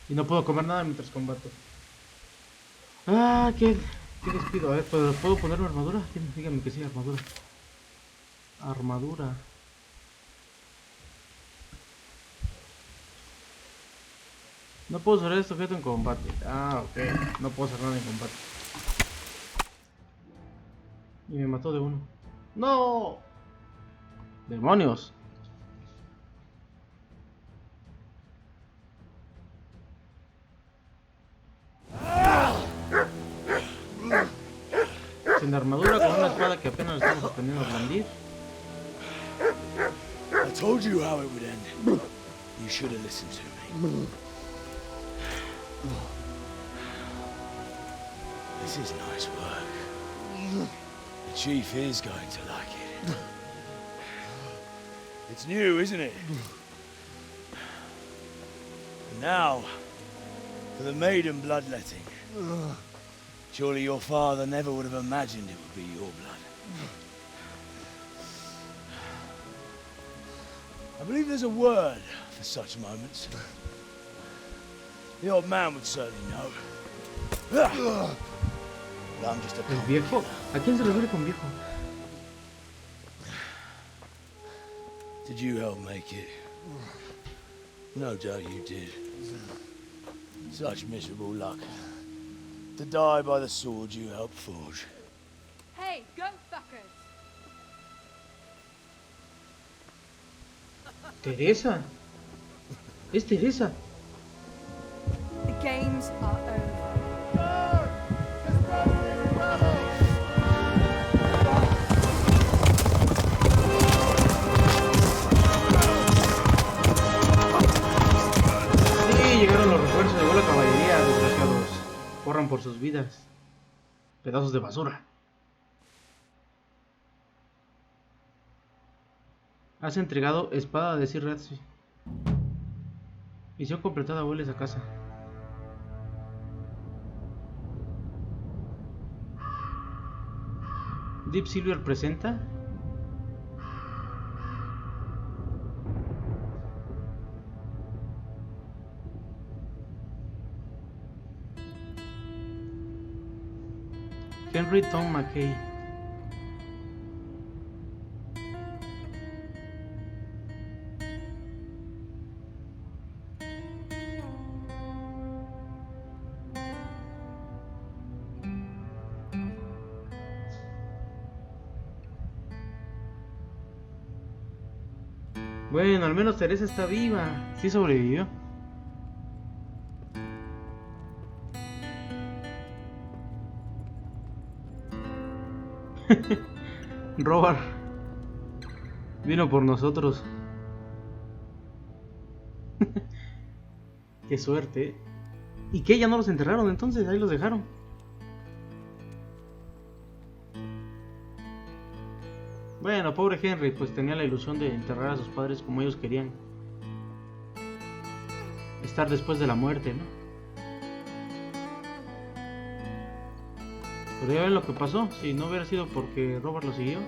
Y no puedo comer nada mientras combato. Ah, ¿qué despido? A ver, ¿puedo poner una armadura? Dígame que sí, armadura. Armadura. No puedo usar este objeto en combate. Ah, ok. No puedo hacer nada en combate. Y me mató de uno. ¡No! ¡Demonios! Sin armadura, con una espada que apenas estamos aprendiendo a blandir. I told you how it would end. You should have listened to me. This is nice work. The chief is going to like it. It's new, isn't it? And now, for the maiden bloodletting. Surely your father never would have imagined it would be your blood. I believe there's a word for such moments. The old man would certainly know. But I'm just a ¿El viejo? ¿A quién se refiere con viejo? Did you help make it? No doubt you did. Such miserable luck. To die by the sword you helped forge. Hey, go fuckers! Teresa. Es Teresa. The games are over. Corran por sus vidas. Pedazos de basura. Has entregado espada de Sir Ratzi. Misión completada, vuelves a casa. Deep Silver presenta. Henry Tom McKay. Bueno, al menos Teresa está viva. Sí sobrevivió. Robert vino por nosotros. Qué suerte. ¿Y qué? ¿Ya no los enterraron entonces? Ahí los dejaron. Bueno, pobre Henry, pues tenía la ilusión de enterrar a sus padres como ellos querían. Estar después de la muerte, ¿no? Pero ya ven lo que pasó. Si no hubiera sido porque Robert lo siguió,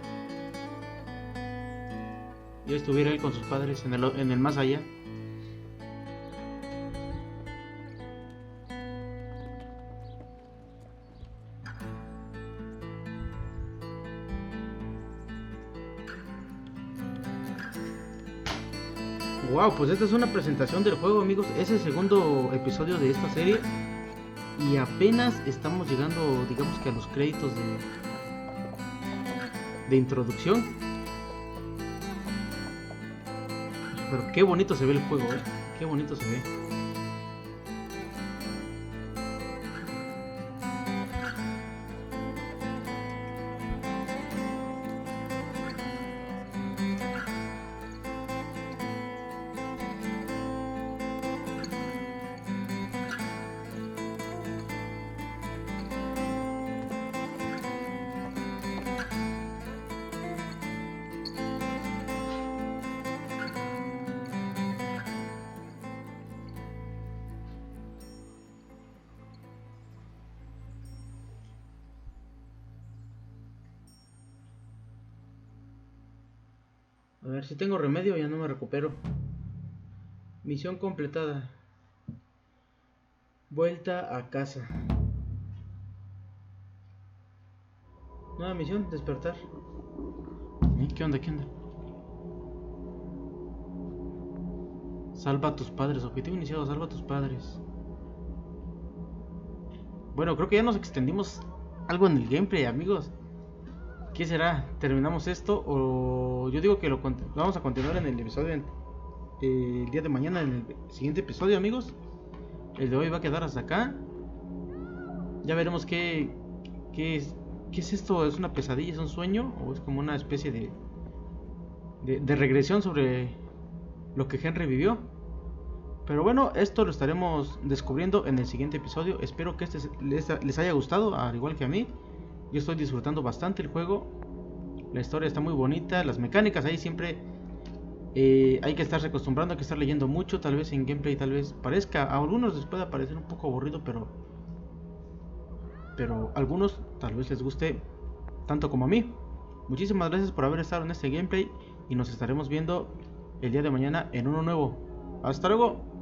ya estuviera él con sus padres en el más allá. Wow, pues esta es una presentación del juego, amigos. Es el segundo episodio de esta serie y apenas estamos llegando, digamos que a los créditos de introducción. Pero qué bonito se ve el juego, qué bonito se ve. A ver, si tengo remedio ya no me recupero. Misión completada. Vuelta a casa. Nueva misión, despertar. ¿Qué onda? ¿Qué onda? Salva a tus padres. Objetivo iniciado, salva a tus padres. Bueno, creo que ya nos extendimos algo en el gameplay, amigos. ¿Qué será? ¿Terminamos esto? O yo digo que vamos a continuar en el episodio el día de mañana, en el siguiente episodio, amigos. El de hoy va a quedar hasta acá. Ya veremos qué es esto. ¿Es una pesadilla? ¿Es un sueño? ¿O es como una especie de regresión sobre lo que Henry vivió? Pero bueno, esto lo estaremos descubriendo en el siguiente episodio. Espero que les haya gustado, al igual que a mí. Yo estoy disfrutando bastante el juego. La historia está muy bonita. Las mecánicas ahí siempre hay que estarse acostumbrando, hay que estar leyendo mucho. Tal vez en gameplay tal vez parezca, a algunos les pueda parecer un poco aburrido, pero a algunos tal vez les guste tanto como a mí. Muchísimas gracias por haber estado en este gameplay y nos estaremos viendo el día de mañana en uno nuevo. Hasta luego.